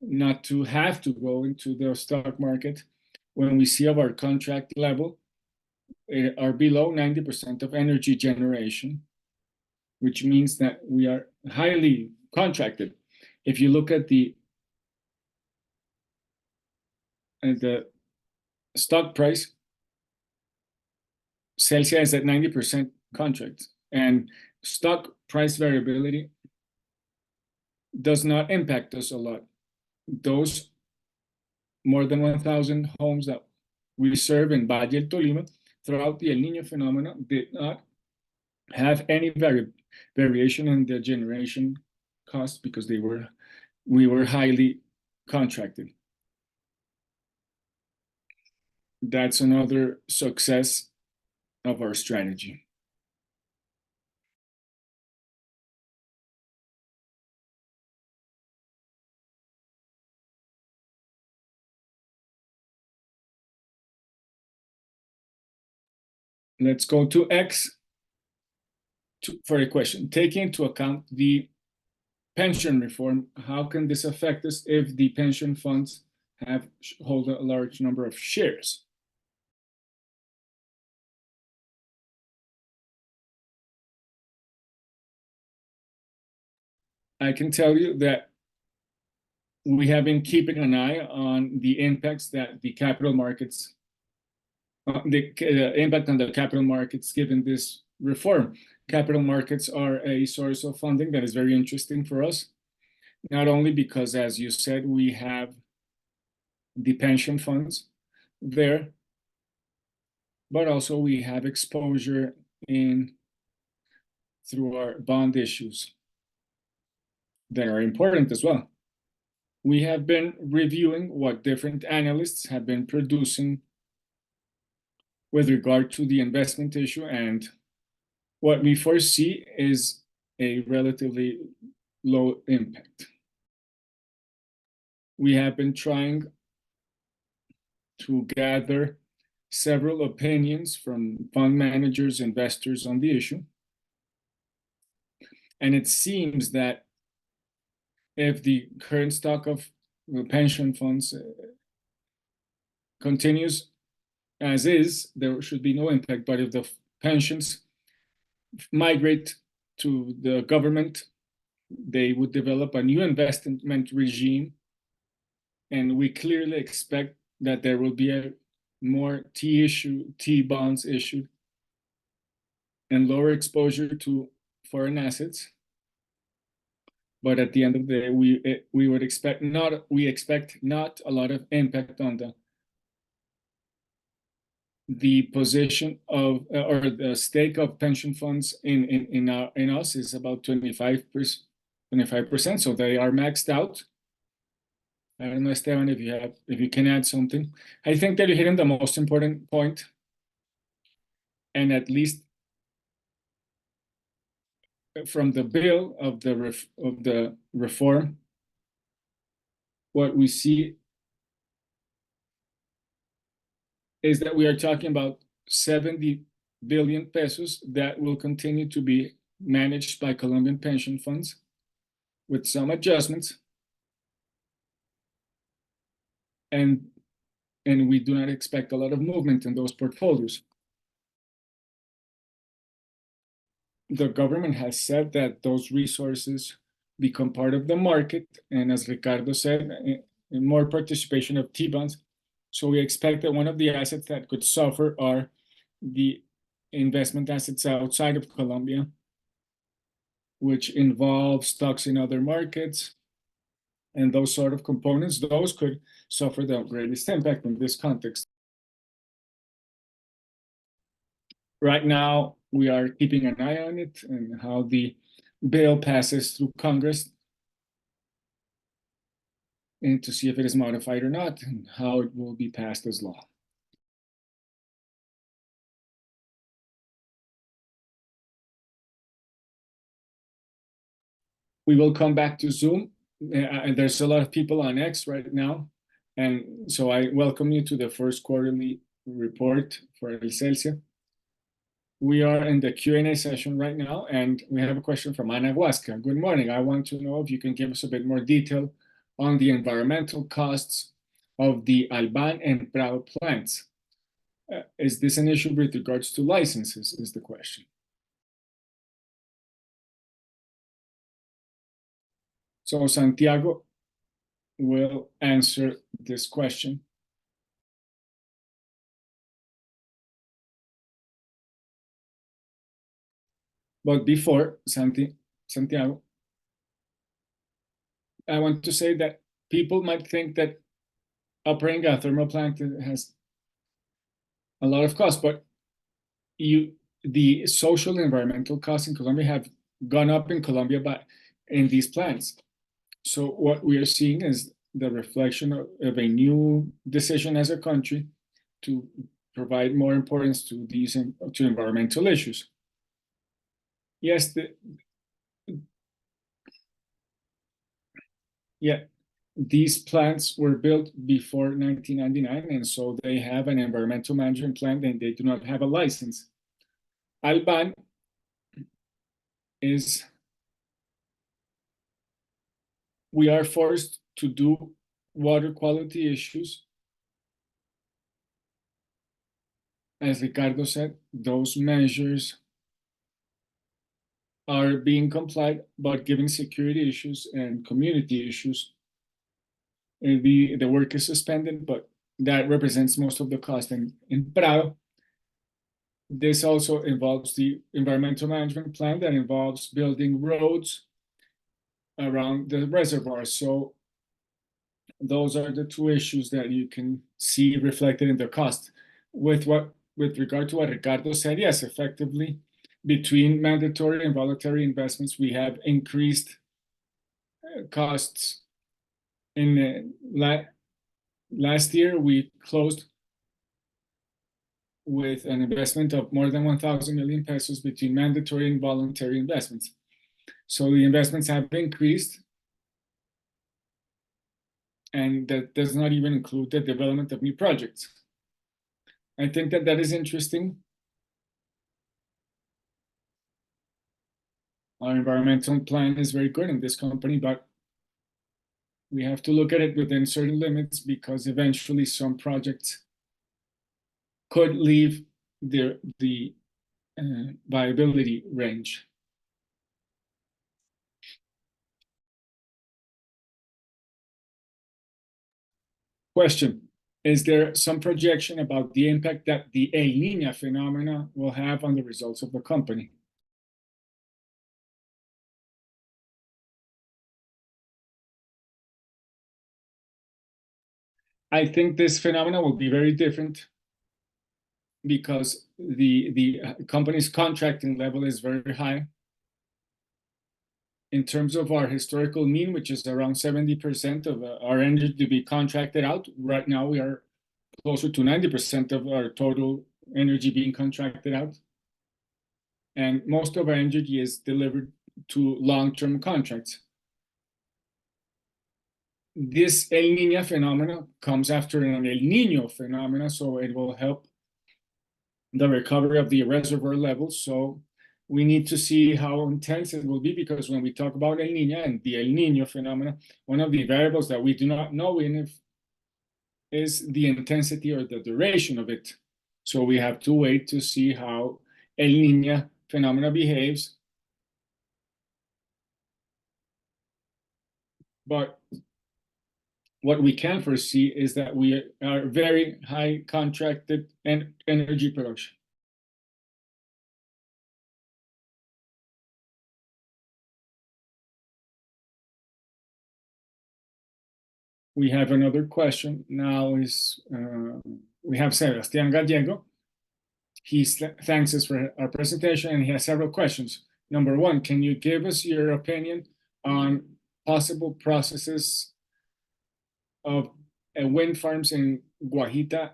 not to have to go into the stock market when we see of our contract level are below 90% of energy generation, which means that we are highly contracted. If you look at the stock price, Celsia is at 90% contract, and stock price variability does not impact us a lot. Those more than 1,000 homes that we serve in Valle del Tolima throughout the El Niño phenomenon did not have any variation in the generation cost because we were highly contracted. That's another success of our strategy. Let's go to X for a question. Taking into account the pension reform, how can this affect us if the pension funds hold a large number of shares? I can tell you that we have been keeping an eye on the impacts that the capital markets, the impact on the capital markets given this reform. Capital markets are a source of funding that is very interesting for us, not only because, as you said, we have the pension funds there, but also we have exposure through our bond issues that are important as well. We have been reviewing what different analysts have been producing with regard to the investment issue, and what we foresee is a relatively low impact. We have been trying to gather several opinions from fund managers, investors on the issue, and it seems that if the current stock of pension funds continues as is, there should be no impact. But if the pensions migrate to the government, they would develop a new investment regime, and we clearly expect that there will be more T bonds issued and lower exposure to foreign assets. But at the end of the day, we expect not a lot of impact on the position of or the stake of pension funds in us is about 25%. So they are maxed out. I don't know, Esteban, if you can add something. I think that you're hitting the most important point, and at least from the bill of the reform, what we see is that we are talking about 70 billion pesos that will continue to be managed by Colombian pension funds with some adjustments, and we do not expect a lot of movement in those portfolios. The government has said that those resources become part of the market, and as Ricardo said, more participation of T-bonds. So we expect that one of the assets that could suffer are the investment assets outside of Colombia, which involve stocks in other markets and those sort of components. Those could suffer the greatest impact in this context. Right now, we are keeping an eye on it and how the bill passes through Congress, and to see if it is modified or not, and how it will be passed as law. We will come back to Zoom. There's a lot of people on X right now, and so I welcome you to the first quarterly report for El Celsia. We are in the Q&A session right now, and we have a question from Ana Huasca. Good morning. I want to know if you can give us a bit more detail on the environmental costs of the Alban and Prado plants. Is this an issue with regards to licenses, is the question. So Santiago will answer this question. But before, Santiago, I want to say that people might think that operating a thermal plant has a lot of cost, but the social and environmental costs in Colombia have gone up in Colombia in these plants. So what we are seeing is the reflection of a new decision as a country to provide more importance to these to environmental issues. Yes, these plants were built before 1999, and so they have an environmental management plan, and they do not have a license. Alban is, we are forced to do water quality issues. As Ricardo said, those measures are being complied, but given security issues and community issues, the work is suspended, but that represents most of the cost. And in Prado, this also involves the environmental management plan that involves building roads around the reservoir. So those are the two issues that you can see reflected in the cost. With regard to what Ricardo said, yes, effectively, between mandatory and voluntary investments, we have increased costs. In last year, we closed with an investment of more than 1,000 million pesos between mandatory and voluntary investments. So the investments have increased, and that does not even include the development of new projects. I think that is interesting. Our environmental plan is very good in this company, but we have to look at it within certain limits, because eventually some projects could leave the viability range. Question: is there some projection about the impact that the El Niño phenomena will have on the results of the company? I think this phenomena will be very different, because the company's contracting level is very high. In terms of our historical mean, which is around 70% of our energy to be contracted out, right now we are closer to 90% of our total energy being contracted out. And most of our energy is delivered to long-term contracts. This El Niño phenomena comes after an El Niño phenomena, so it will help the recovery of the reservoir levels. So we need to see how intense it will be, because when we talk about El Niño and the El Niño phenomena, one of the variables that we do not know is the intensity or the duration of it. So we have to wait to see how El Niño phenomena behaves but what we can foresee is that we are very high contracted and energy production. We have another question now we have Sebastián Gallego. He thanks us for our presentation and he has several questions. Number one, can you give us your opinion on possible processes of wind farms in Guajira?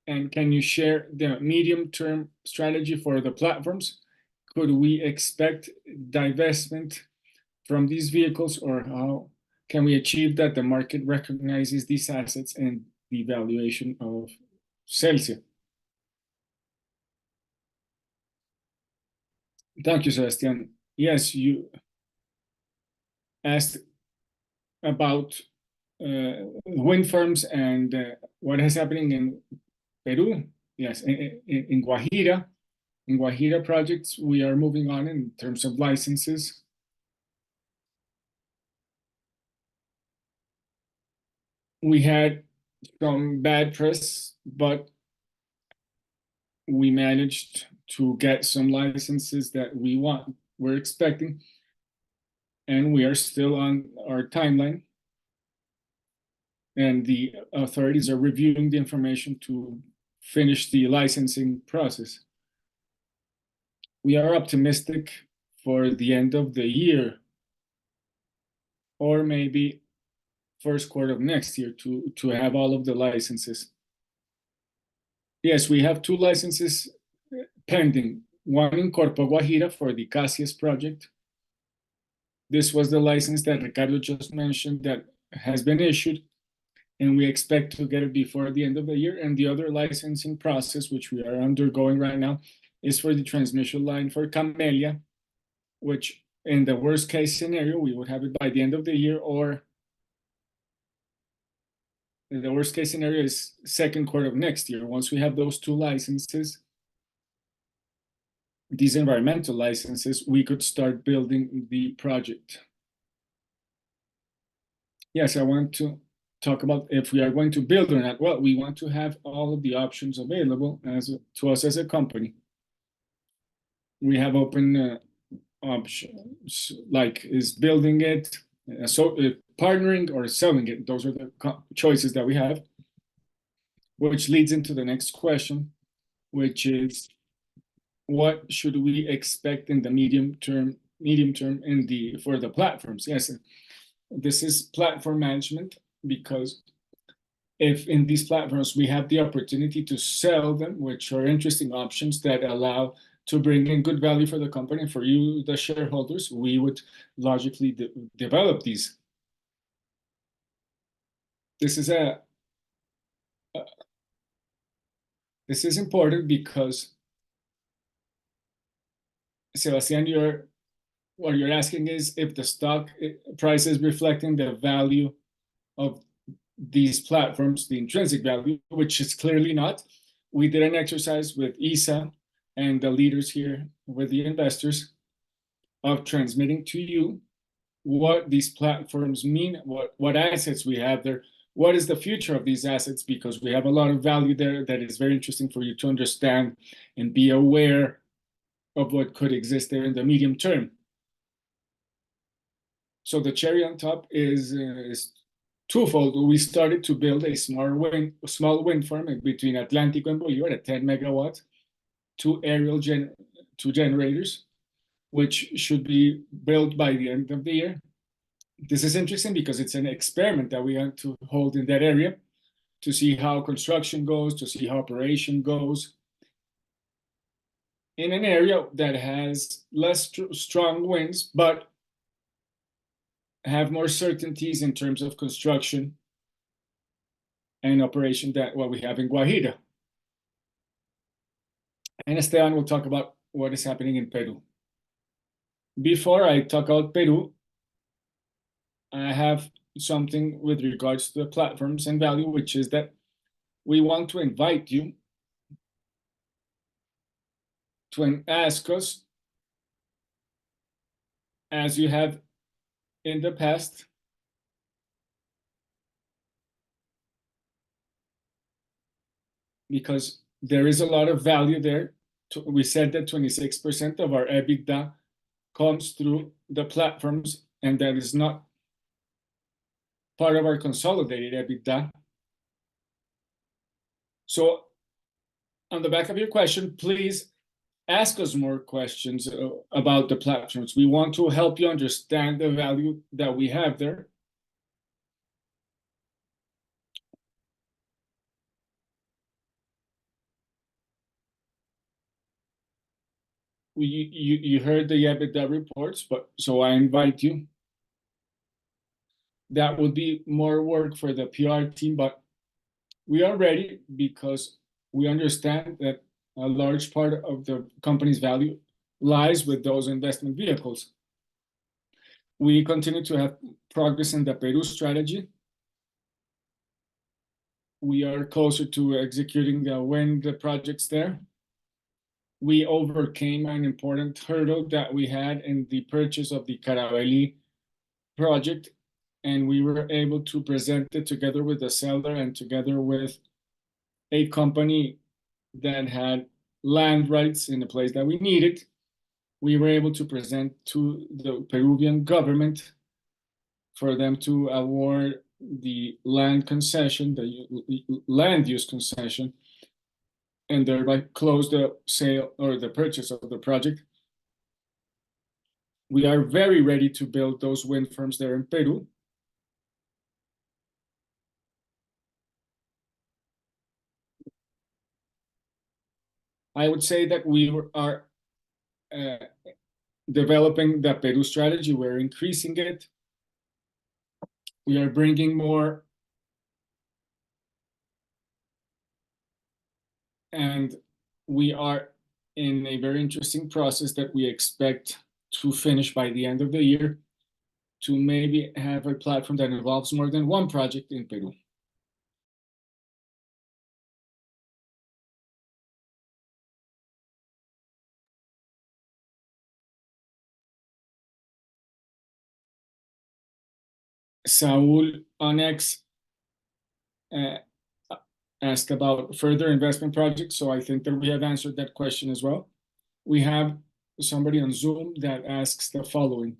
And can you share the medium-term strategy for the platforms? Could we expect divestment from these vehicles, or how can we achieve that the market recognizes these assets and the valuation of Celsia? Thank you, Sebastián. Yes, you asked about wind farms and what is happening in Peru. Yes, in Guajira. In Guajira projects, we are moving on in terms of licenses. We had some bad press, but we managed to get some licenses that we're expecting, and we are still on our timeline. And the authorities are reviewing the information to finish the licensing process. We are optimistic for the end of the year, or maybe first quarter of next year to have all of the licenses. Yes, we have 2 licenses pending. One in Corpo Guajira for the Casias project. This was the license that Ricardo just mentioned that has been issued, and we expect to get it before the end of the year. And the other licensing process, which we are undergoing right now, is for the transmission line for Camellia, which in the worst case scenario, we would have it by the end of the year, or the worst case scenario is second quarter of next year. Once we have those 2 licenses, these environmental licenses, we could start building the project. Yes, I want to talk about if we are going to build or not. Well, we want to have all of the options available to us as a company. We have open options, like is building it, partnering or selling it. Those are the choices that we have, which leads into the next question, which is what should we expect in the medium term for the platforms? Yes, this is platform management, because if in these platforms we have the opportunity to sell them, which are interesting options that allow to bring in good value for the company, for you, the shareholders, we would logically develop these. This is important because, Sebastián, what you're asking is if the stock price is reflecting the value of these platforms, the intrinsic value, which is clearly not. We did an exercise with ISA and the leaders here, with the investors, of transmitting to you what these platforms mean, what assets we have there, what is the future of these assets, because we have a lot of value there that is very interesting for you to understand and be aware of what could exist there in the medium term. So the cherry on top is twofold. We started to build a small wind farm between Atlántico and Bolívar at 10 megawatts, 2 generators, which should be built by the end of the year. This is interesting because it's an experiment that we want to hold in that area to see how construction goes, to see how operation goes, in an area that has less strong winds, but have more certainties in terms of construction and operation than what we have in Guajira. And Esteban will talk about what is happening in Peru. Before I talk about Peru, I have something with regards to the platforms and value, which is that we want to invite you to ask us, as you have in the past, because there is a lot of value there. We said that 26% of our EBITDA comes through the platforms, and that is not part of our consolidated EBITDA. So on the back of your question, please ask us more questions about the platforms. We want to help you understand the value that we have there. You heard the EBITDA reports, but so I invite you. That would be more work for the PR team, but we are ready because we understand that a large part of the company's value lies with those investment vehicles. We continue to have progress in the Peru strategy. We are closer to executing the projects there. We overcame an important hurdle that we had in the purchase of the Carabelli project, and we were able to present it together with the seller and together with a company that had land rights in the place that we needed. We were able to present to the Peruvian government for them to award the land concession, the land use concession, and thereby close the sale or the purchase of the project. We are very ready to build those wind farms there in Peru. I would say that we are developing the Peru strategy. We're increasing it. We are bringing more, and we are in a very interesting process that we expect to finish by the end of the year, to maybe have a platform that involves more than one project in Peru. Saul on X asked about further investment projects, so I think that we have answered that question as well. We have somebody on Zoom that asks the following.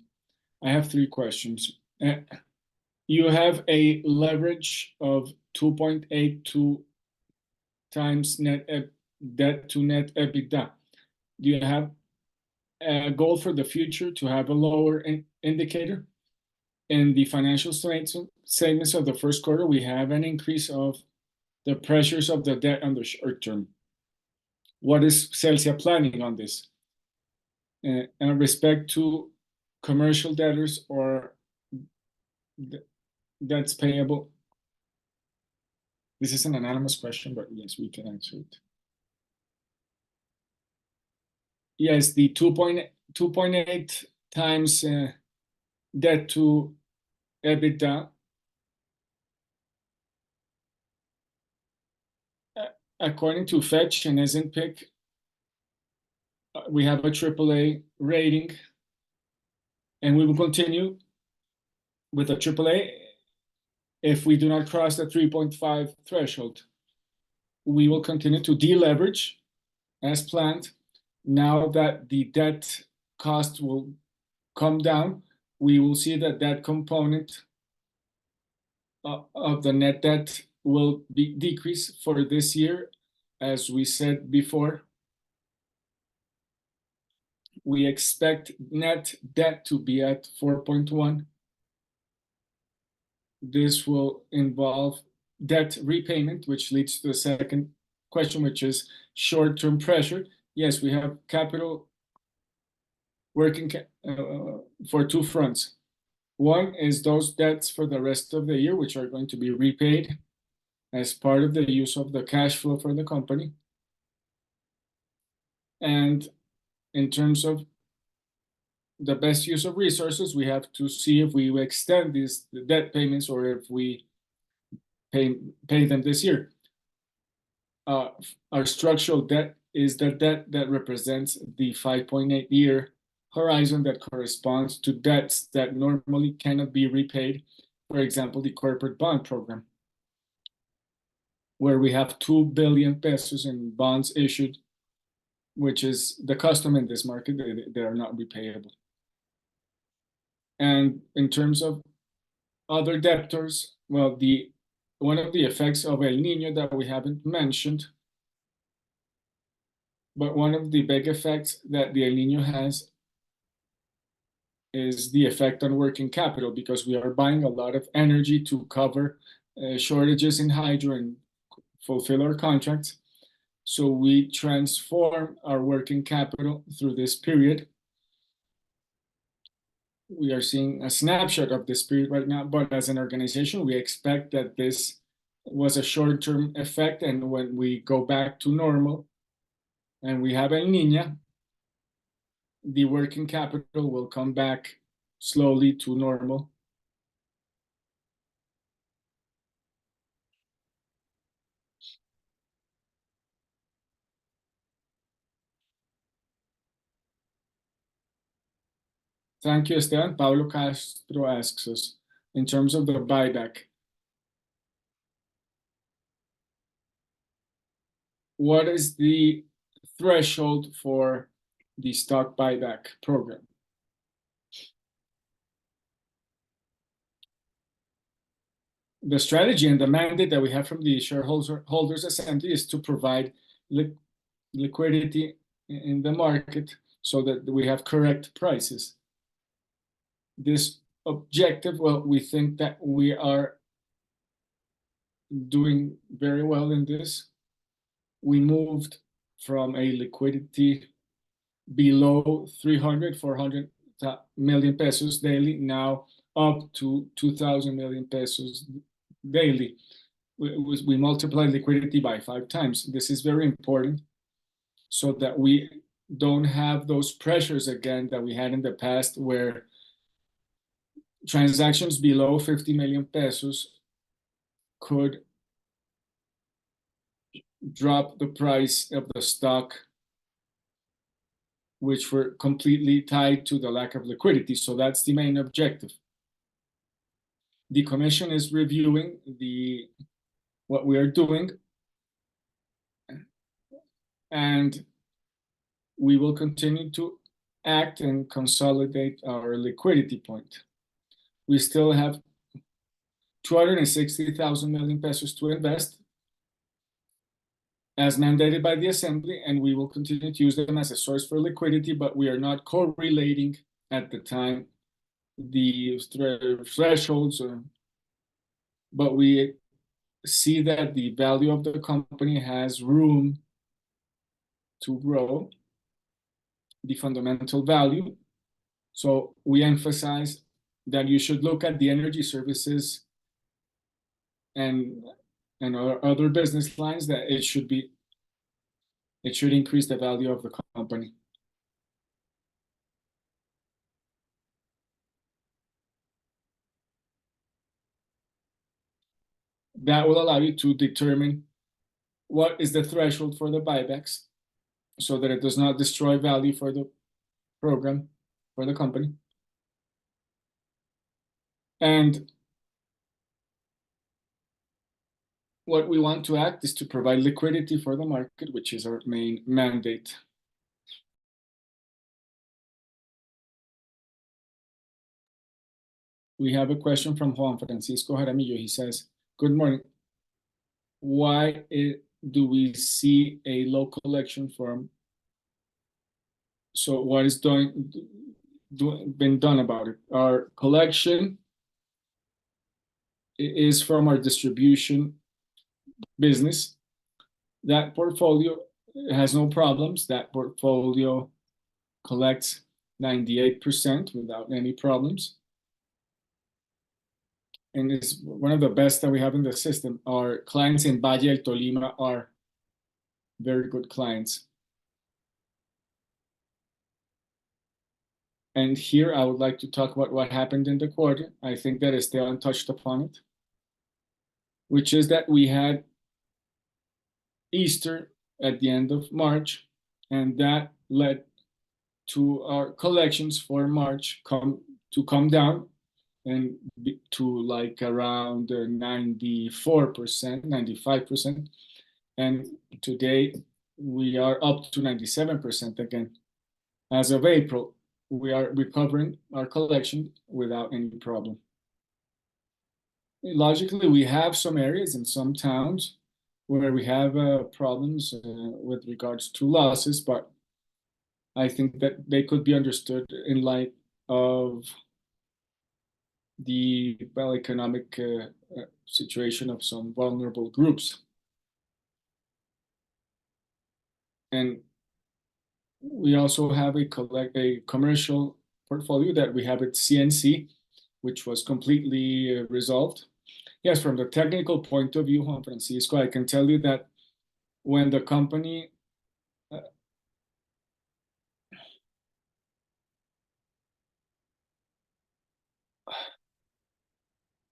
I have 3 questions. You have a leverage of 2.82 times net debt to net EBITDA. Do you have a goal for the future to have a lower indicator? In the financial statements of the first quarter, we have an increase of the pressures of the debt on the short term. What is Celsia planning on this? In respect to commercial debtors or debts payable? This is an anonymous question, but yes, we can answer it. Yes, the 2.8 times debt to EBITDA, according to Fetch and S&P, we have a AAA rating, and we will continue with a AAA if we do not cross the 3.5 threshold. We will continue to deleverage as planned. Now that the debt cost will come down, we will see that that component of the net debt will decrease for this year. As we said before, we expect net debt to be at 4.1. This will involve debt repayment, which leads to the second question, which is short-term pressure. Yes, we have capital working for 2 fronts. One is those debts for the rest of the year, which are going to be repaid as part of the use of the cash flow for the company. And in terms of the best use of resources, we have to see if we extend the debt payments or if we pay them this year. Our structural debt is the debt that represents the 5.8-year horizon that corresponds to debts that normally cannot be repaid. For example, the corporate bond program. where we have 2 billion pesos in bonds issued, which is the custom in this market. They are not repayable. And in terms of other debtors, well, one of the effects of El Niño that we haven't mentioned, but one of the big effects that the El Niño has is the effect on working capital, because we are buying a lot of energy to cover shortages in hydro and fulfill our contracts. So we transform our working capital through this period. We are seeing a snapshot of this period right now, but as an organization, we expect that this was a short-term effect, and when we go back to normal and we have El Niño, the working capital will come back slowly to normal. Thank you, Esteban. Pablo Castro asks us, in terms of the buyback, what is the threshold for the stock buyback program? The strategy and the mandate that we have from the shareholders assembly is to provide liquidity in the market so that we have correct prices. This objective, well, we think that we are doing very well in this. We moved from a liquidity below 400 million pesos daily, now up to 2,000 million pesos daily. We multiplied liquidity by 5 times. This is very important so that we don't have those pressures again that we had in the past, where transactions below 50 million pesos could drop the price of the stock, which were completely tied to the lack of liquidity. So that's the main objective. The commission is reviewing what we are doing, and we will continue to act and consolidate our liquidity point. We still have 260,000 million pesos to invest as mandated by the assembly, and we will continue to use them as a source for liquidity, but we are not correlating at the time the thresholds, but we see that the value of the company has room to grow, the fundamental value. So we emphasize that you should look at the energy services and our other business lines, that it should increase the value of the company. That will allow you to determine what is the threshold for the buybacks, so that it does not destroy value for the program, for the company. And what we want to act is to provide liquidity for the market, which is our main mandate. We have a question from Juan Francisco Jaramillo. He says, good morning. Why do we see a low collection from? So what is been done about it? Our collection is from our distribution business. That portfolio has no problems. That portfolio collects 98% without any problems. And it's one of the best that we have in the system. Our clients in Valle del Tolima are very good clients. And here I would like to talk about what happened in the quarter. I think that Esteban touched upon it, which is that we had Easter at the end of March, and that led to our collections for March to come down. and to like around 94%, 95%. And today we are up to 97% again. As of April, we are recovering our collection without any problem. Logically, we have some areas in some towns where we have problems with regards to losses, but I think that they could be understood in light of the economic situation of some vulnerable groups. And we also have a commercial portfolio that we have at CNC, which was completely resolved. Yes, from the technical point of view, Juan Francisco, I can tell you that when the company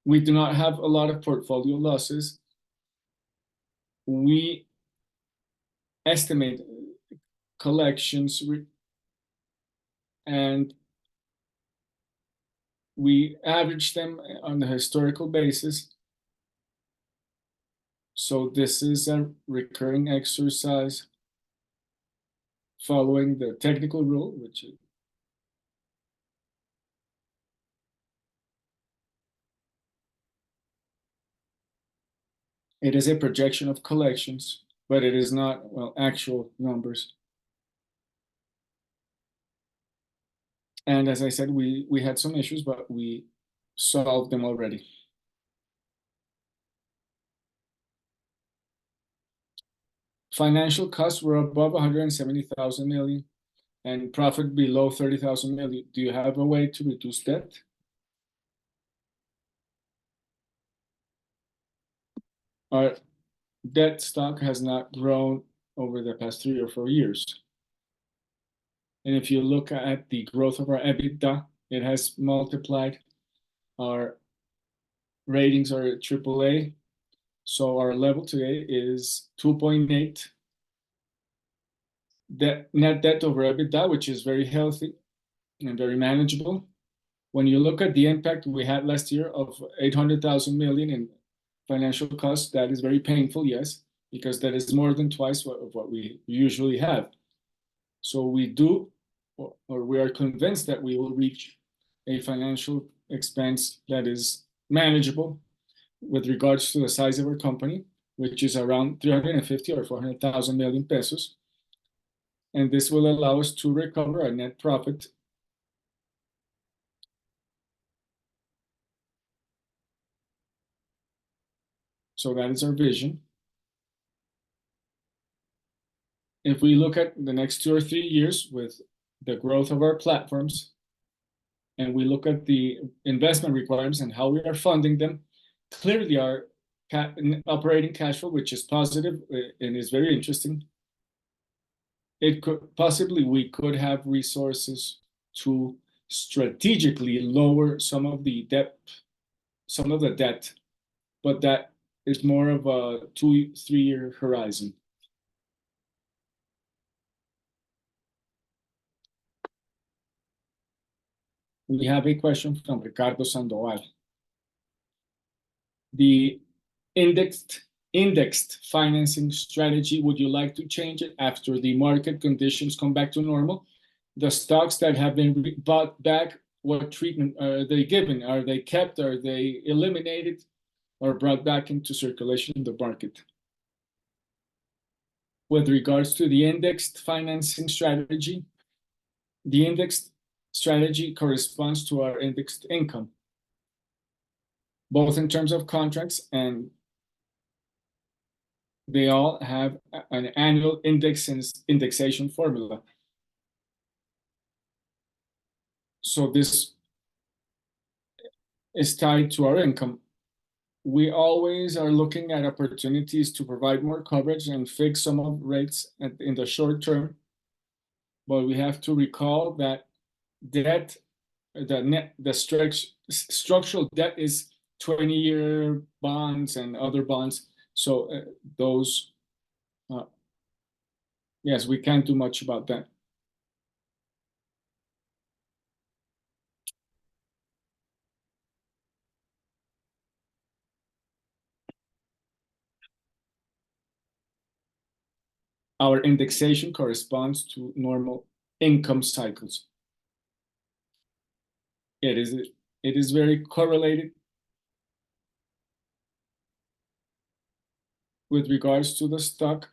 we do not have a lot of portfolio losses. We estimate collections and we average them on a historical basis. So this is a recurring exercise following the technical rule, which is it is a projection of collections, but it is not, well, actual numbers. And as I said, we had some issues, but we solved them already. Financial costs were above 170,000 million and profit below 30,000 million. Do you have a way to reduce debt? Our debt stock has not grown over the past 3 or 4 years. And if you look at the growth of our EBITDA, it has multiplied. Our ratings are at AAA. So our level today is 2.8 net debt over EBITDA, which is very healthy and very manageable. When you look at the impact we had last year of 800,000 million in financial costs, that is very painful, yes, because that is more than twice what we usually have. So we do, or we are convinced that we will reach a financial expense that is manageable with regards to the size of our company, which is around 350 or 400,000 million pesos. And this will allow us to recover our net profit so that is our vision. If we look at the next 2 or 3 years with the growth of our platforms, and we look at the investment requirements and how we are funding them, clearly our operating cash flow, which is positive and is very interesting, it could possibly, we could have resources to strategically lower some of the debt, but that is more of a 2-3 year horizon. We have a question from Ricardo Sandoval. The indexed financing strategy, would you like to change it after the market conditions come back to normal? The stocks that have been bought back, what treatment are they given? Are they kept? Are they eliminated or brought back into circulation in the market? With regards to the indexed financing strategy, the indexed strategy corresponds to our indexed income, both in terms of contracts, and they all have an annual indexation formula. So this is tied to our income. We always are looking at opportunities to provide more coverage and fix some of rates in the short term, but we have to recall that debt, the structural debt is 20-year bonds and other bonds. So those, yes, we can't do much about that. our indexation corresponds to normal income cycles. It is very correlated with regards to the stock.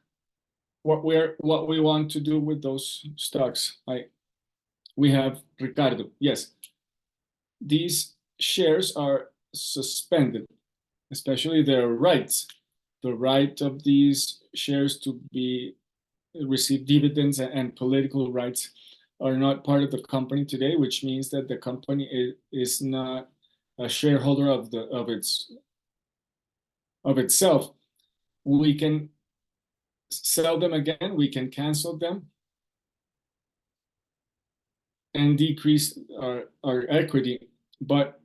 What we want to do with those stocks. We have Ricardo. Yes, these shares are suspended, especially their rights. The right of these shares to receive dividends and political rights are not part of the company today, which means that the company is not a shareholder of itself. We can sell them again, we can cancel them, and decrease our equity, but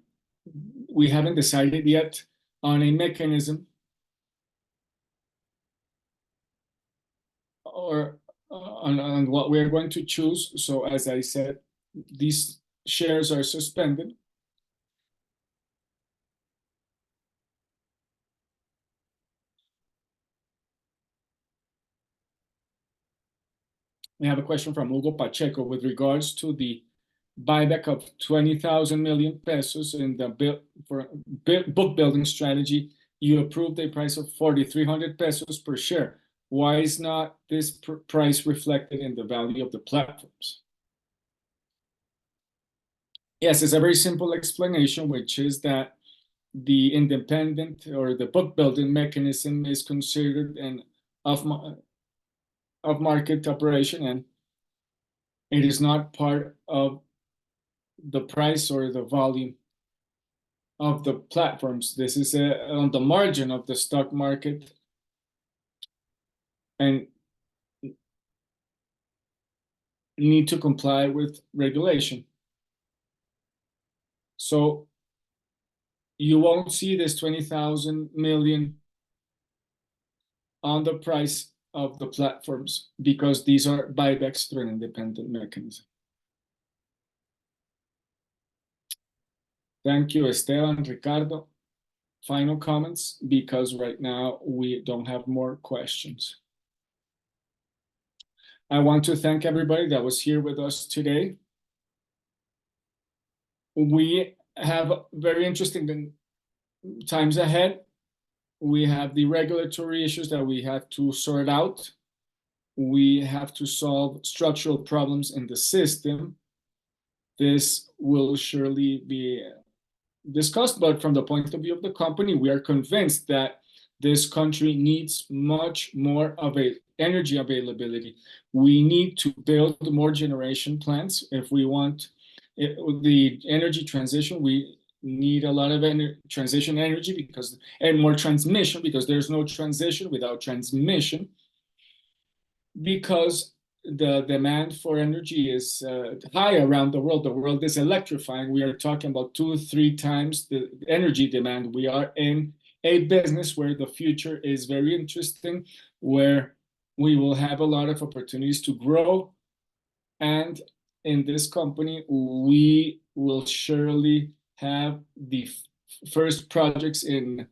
we haven't decided yet on a mechanism or on what we're going to choose. So as I said, these shares are suspended. We have a question from Hugo Pacheco with regards to the buyback of 20,000 million pesos in the book building strategy. You approved a price of 4,300 pesos per share. Why is not this price reflected in the value of the platforms? Yes, it's a very simple explanation, which is that the independent or the book building mechanism is considered an off-market operation, and it is not part of the price or the volume of the platforms. This is on the margin of the stock market and need to comply with regulation. So you won't see this 20,000 million on the price of the platforms because these are buybacks through an independent mechanism. Thank you, Esteban, Ricardo. Final comments, because right now we don't have more questions. I want to thank everybody that was here with us today. We have very interesting times ahead. We have the regulatory issues that we have to sort out. We have to solve structural problems in the system. This will surely be discussed, but from the point of view of the company, we are convinced that this country needs much more of energy availability. We need to build more generation plants if we want the energy transition. We need a lot of transition energy and more transmission, because there's no transition without transmission, because the demand for energy is high around the world. The world is electrifying. We are talking about 2-3 times the energy demand. We are in a business where the future is very interesting, where we will have a lot of opportunities to grow. And in this company, we will surely have the first projects in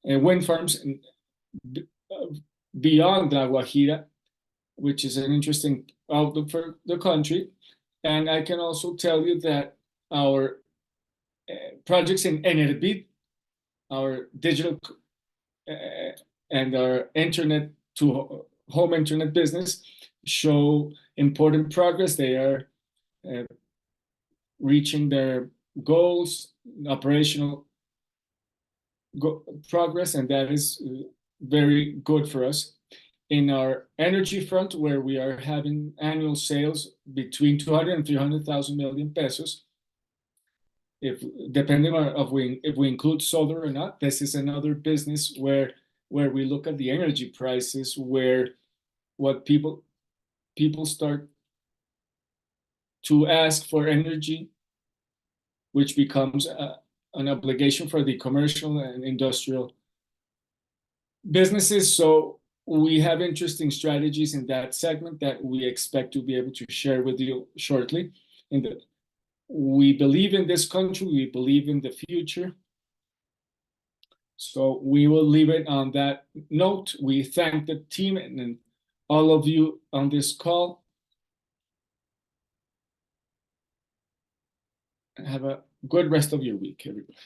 wind farms beyond La Guajira, which is an interesting outlook for the country. And I can also tell you that our projects in Enerbit, our digital and our internet to home internet business, show important progress. They are reaching their goals, operational progress, and that is very good for us. In our energy front, where we are having annual sales between 200 and 300,000 million pesos, depending on if we include solar or not. This is another business where we look at the energy prices, where what people start to ask for energy, which becomes an obligation for the commercial and industrial businesses. So we have interesting strategies in that segment that we expect to be able to share with you shortly. We believe in this country, we believe in the future. So we will leave it on that note. We thank the team and all of you on this call. Have a good rest of your week, everybody.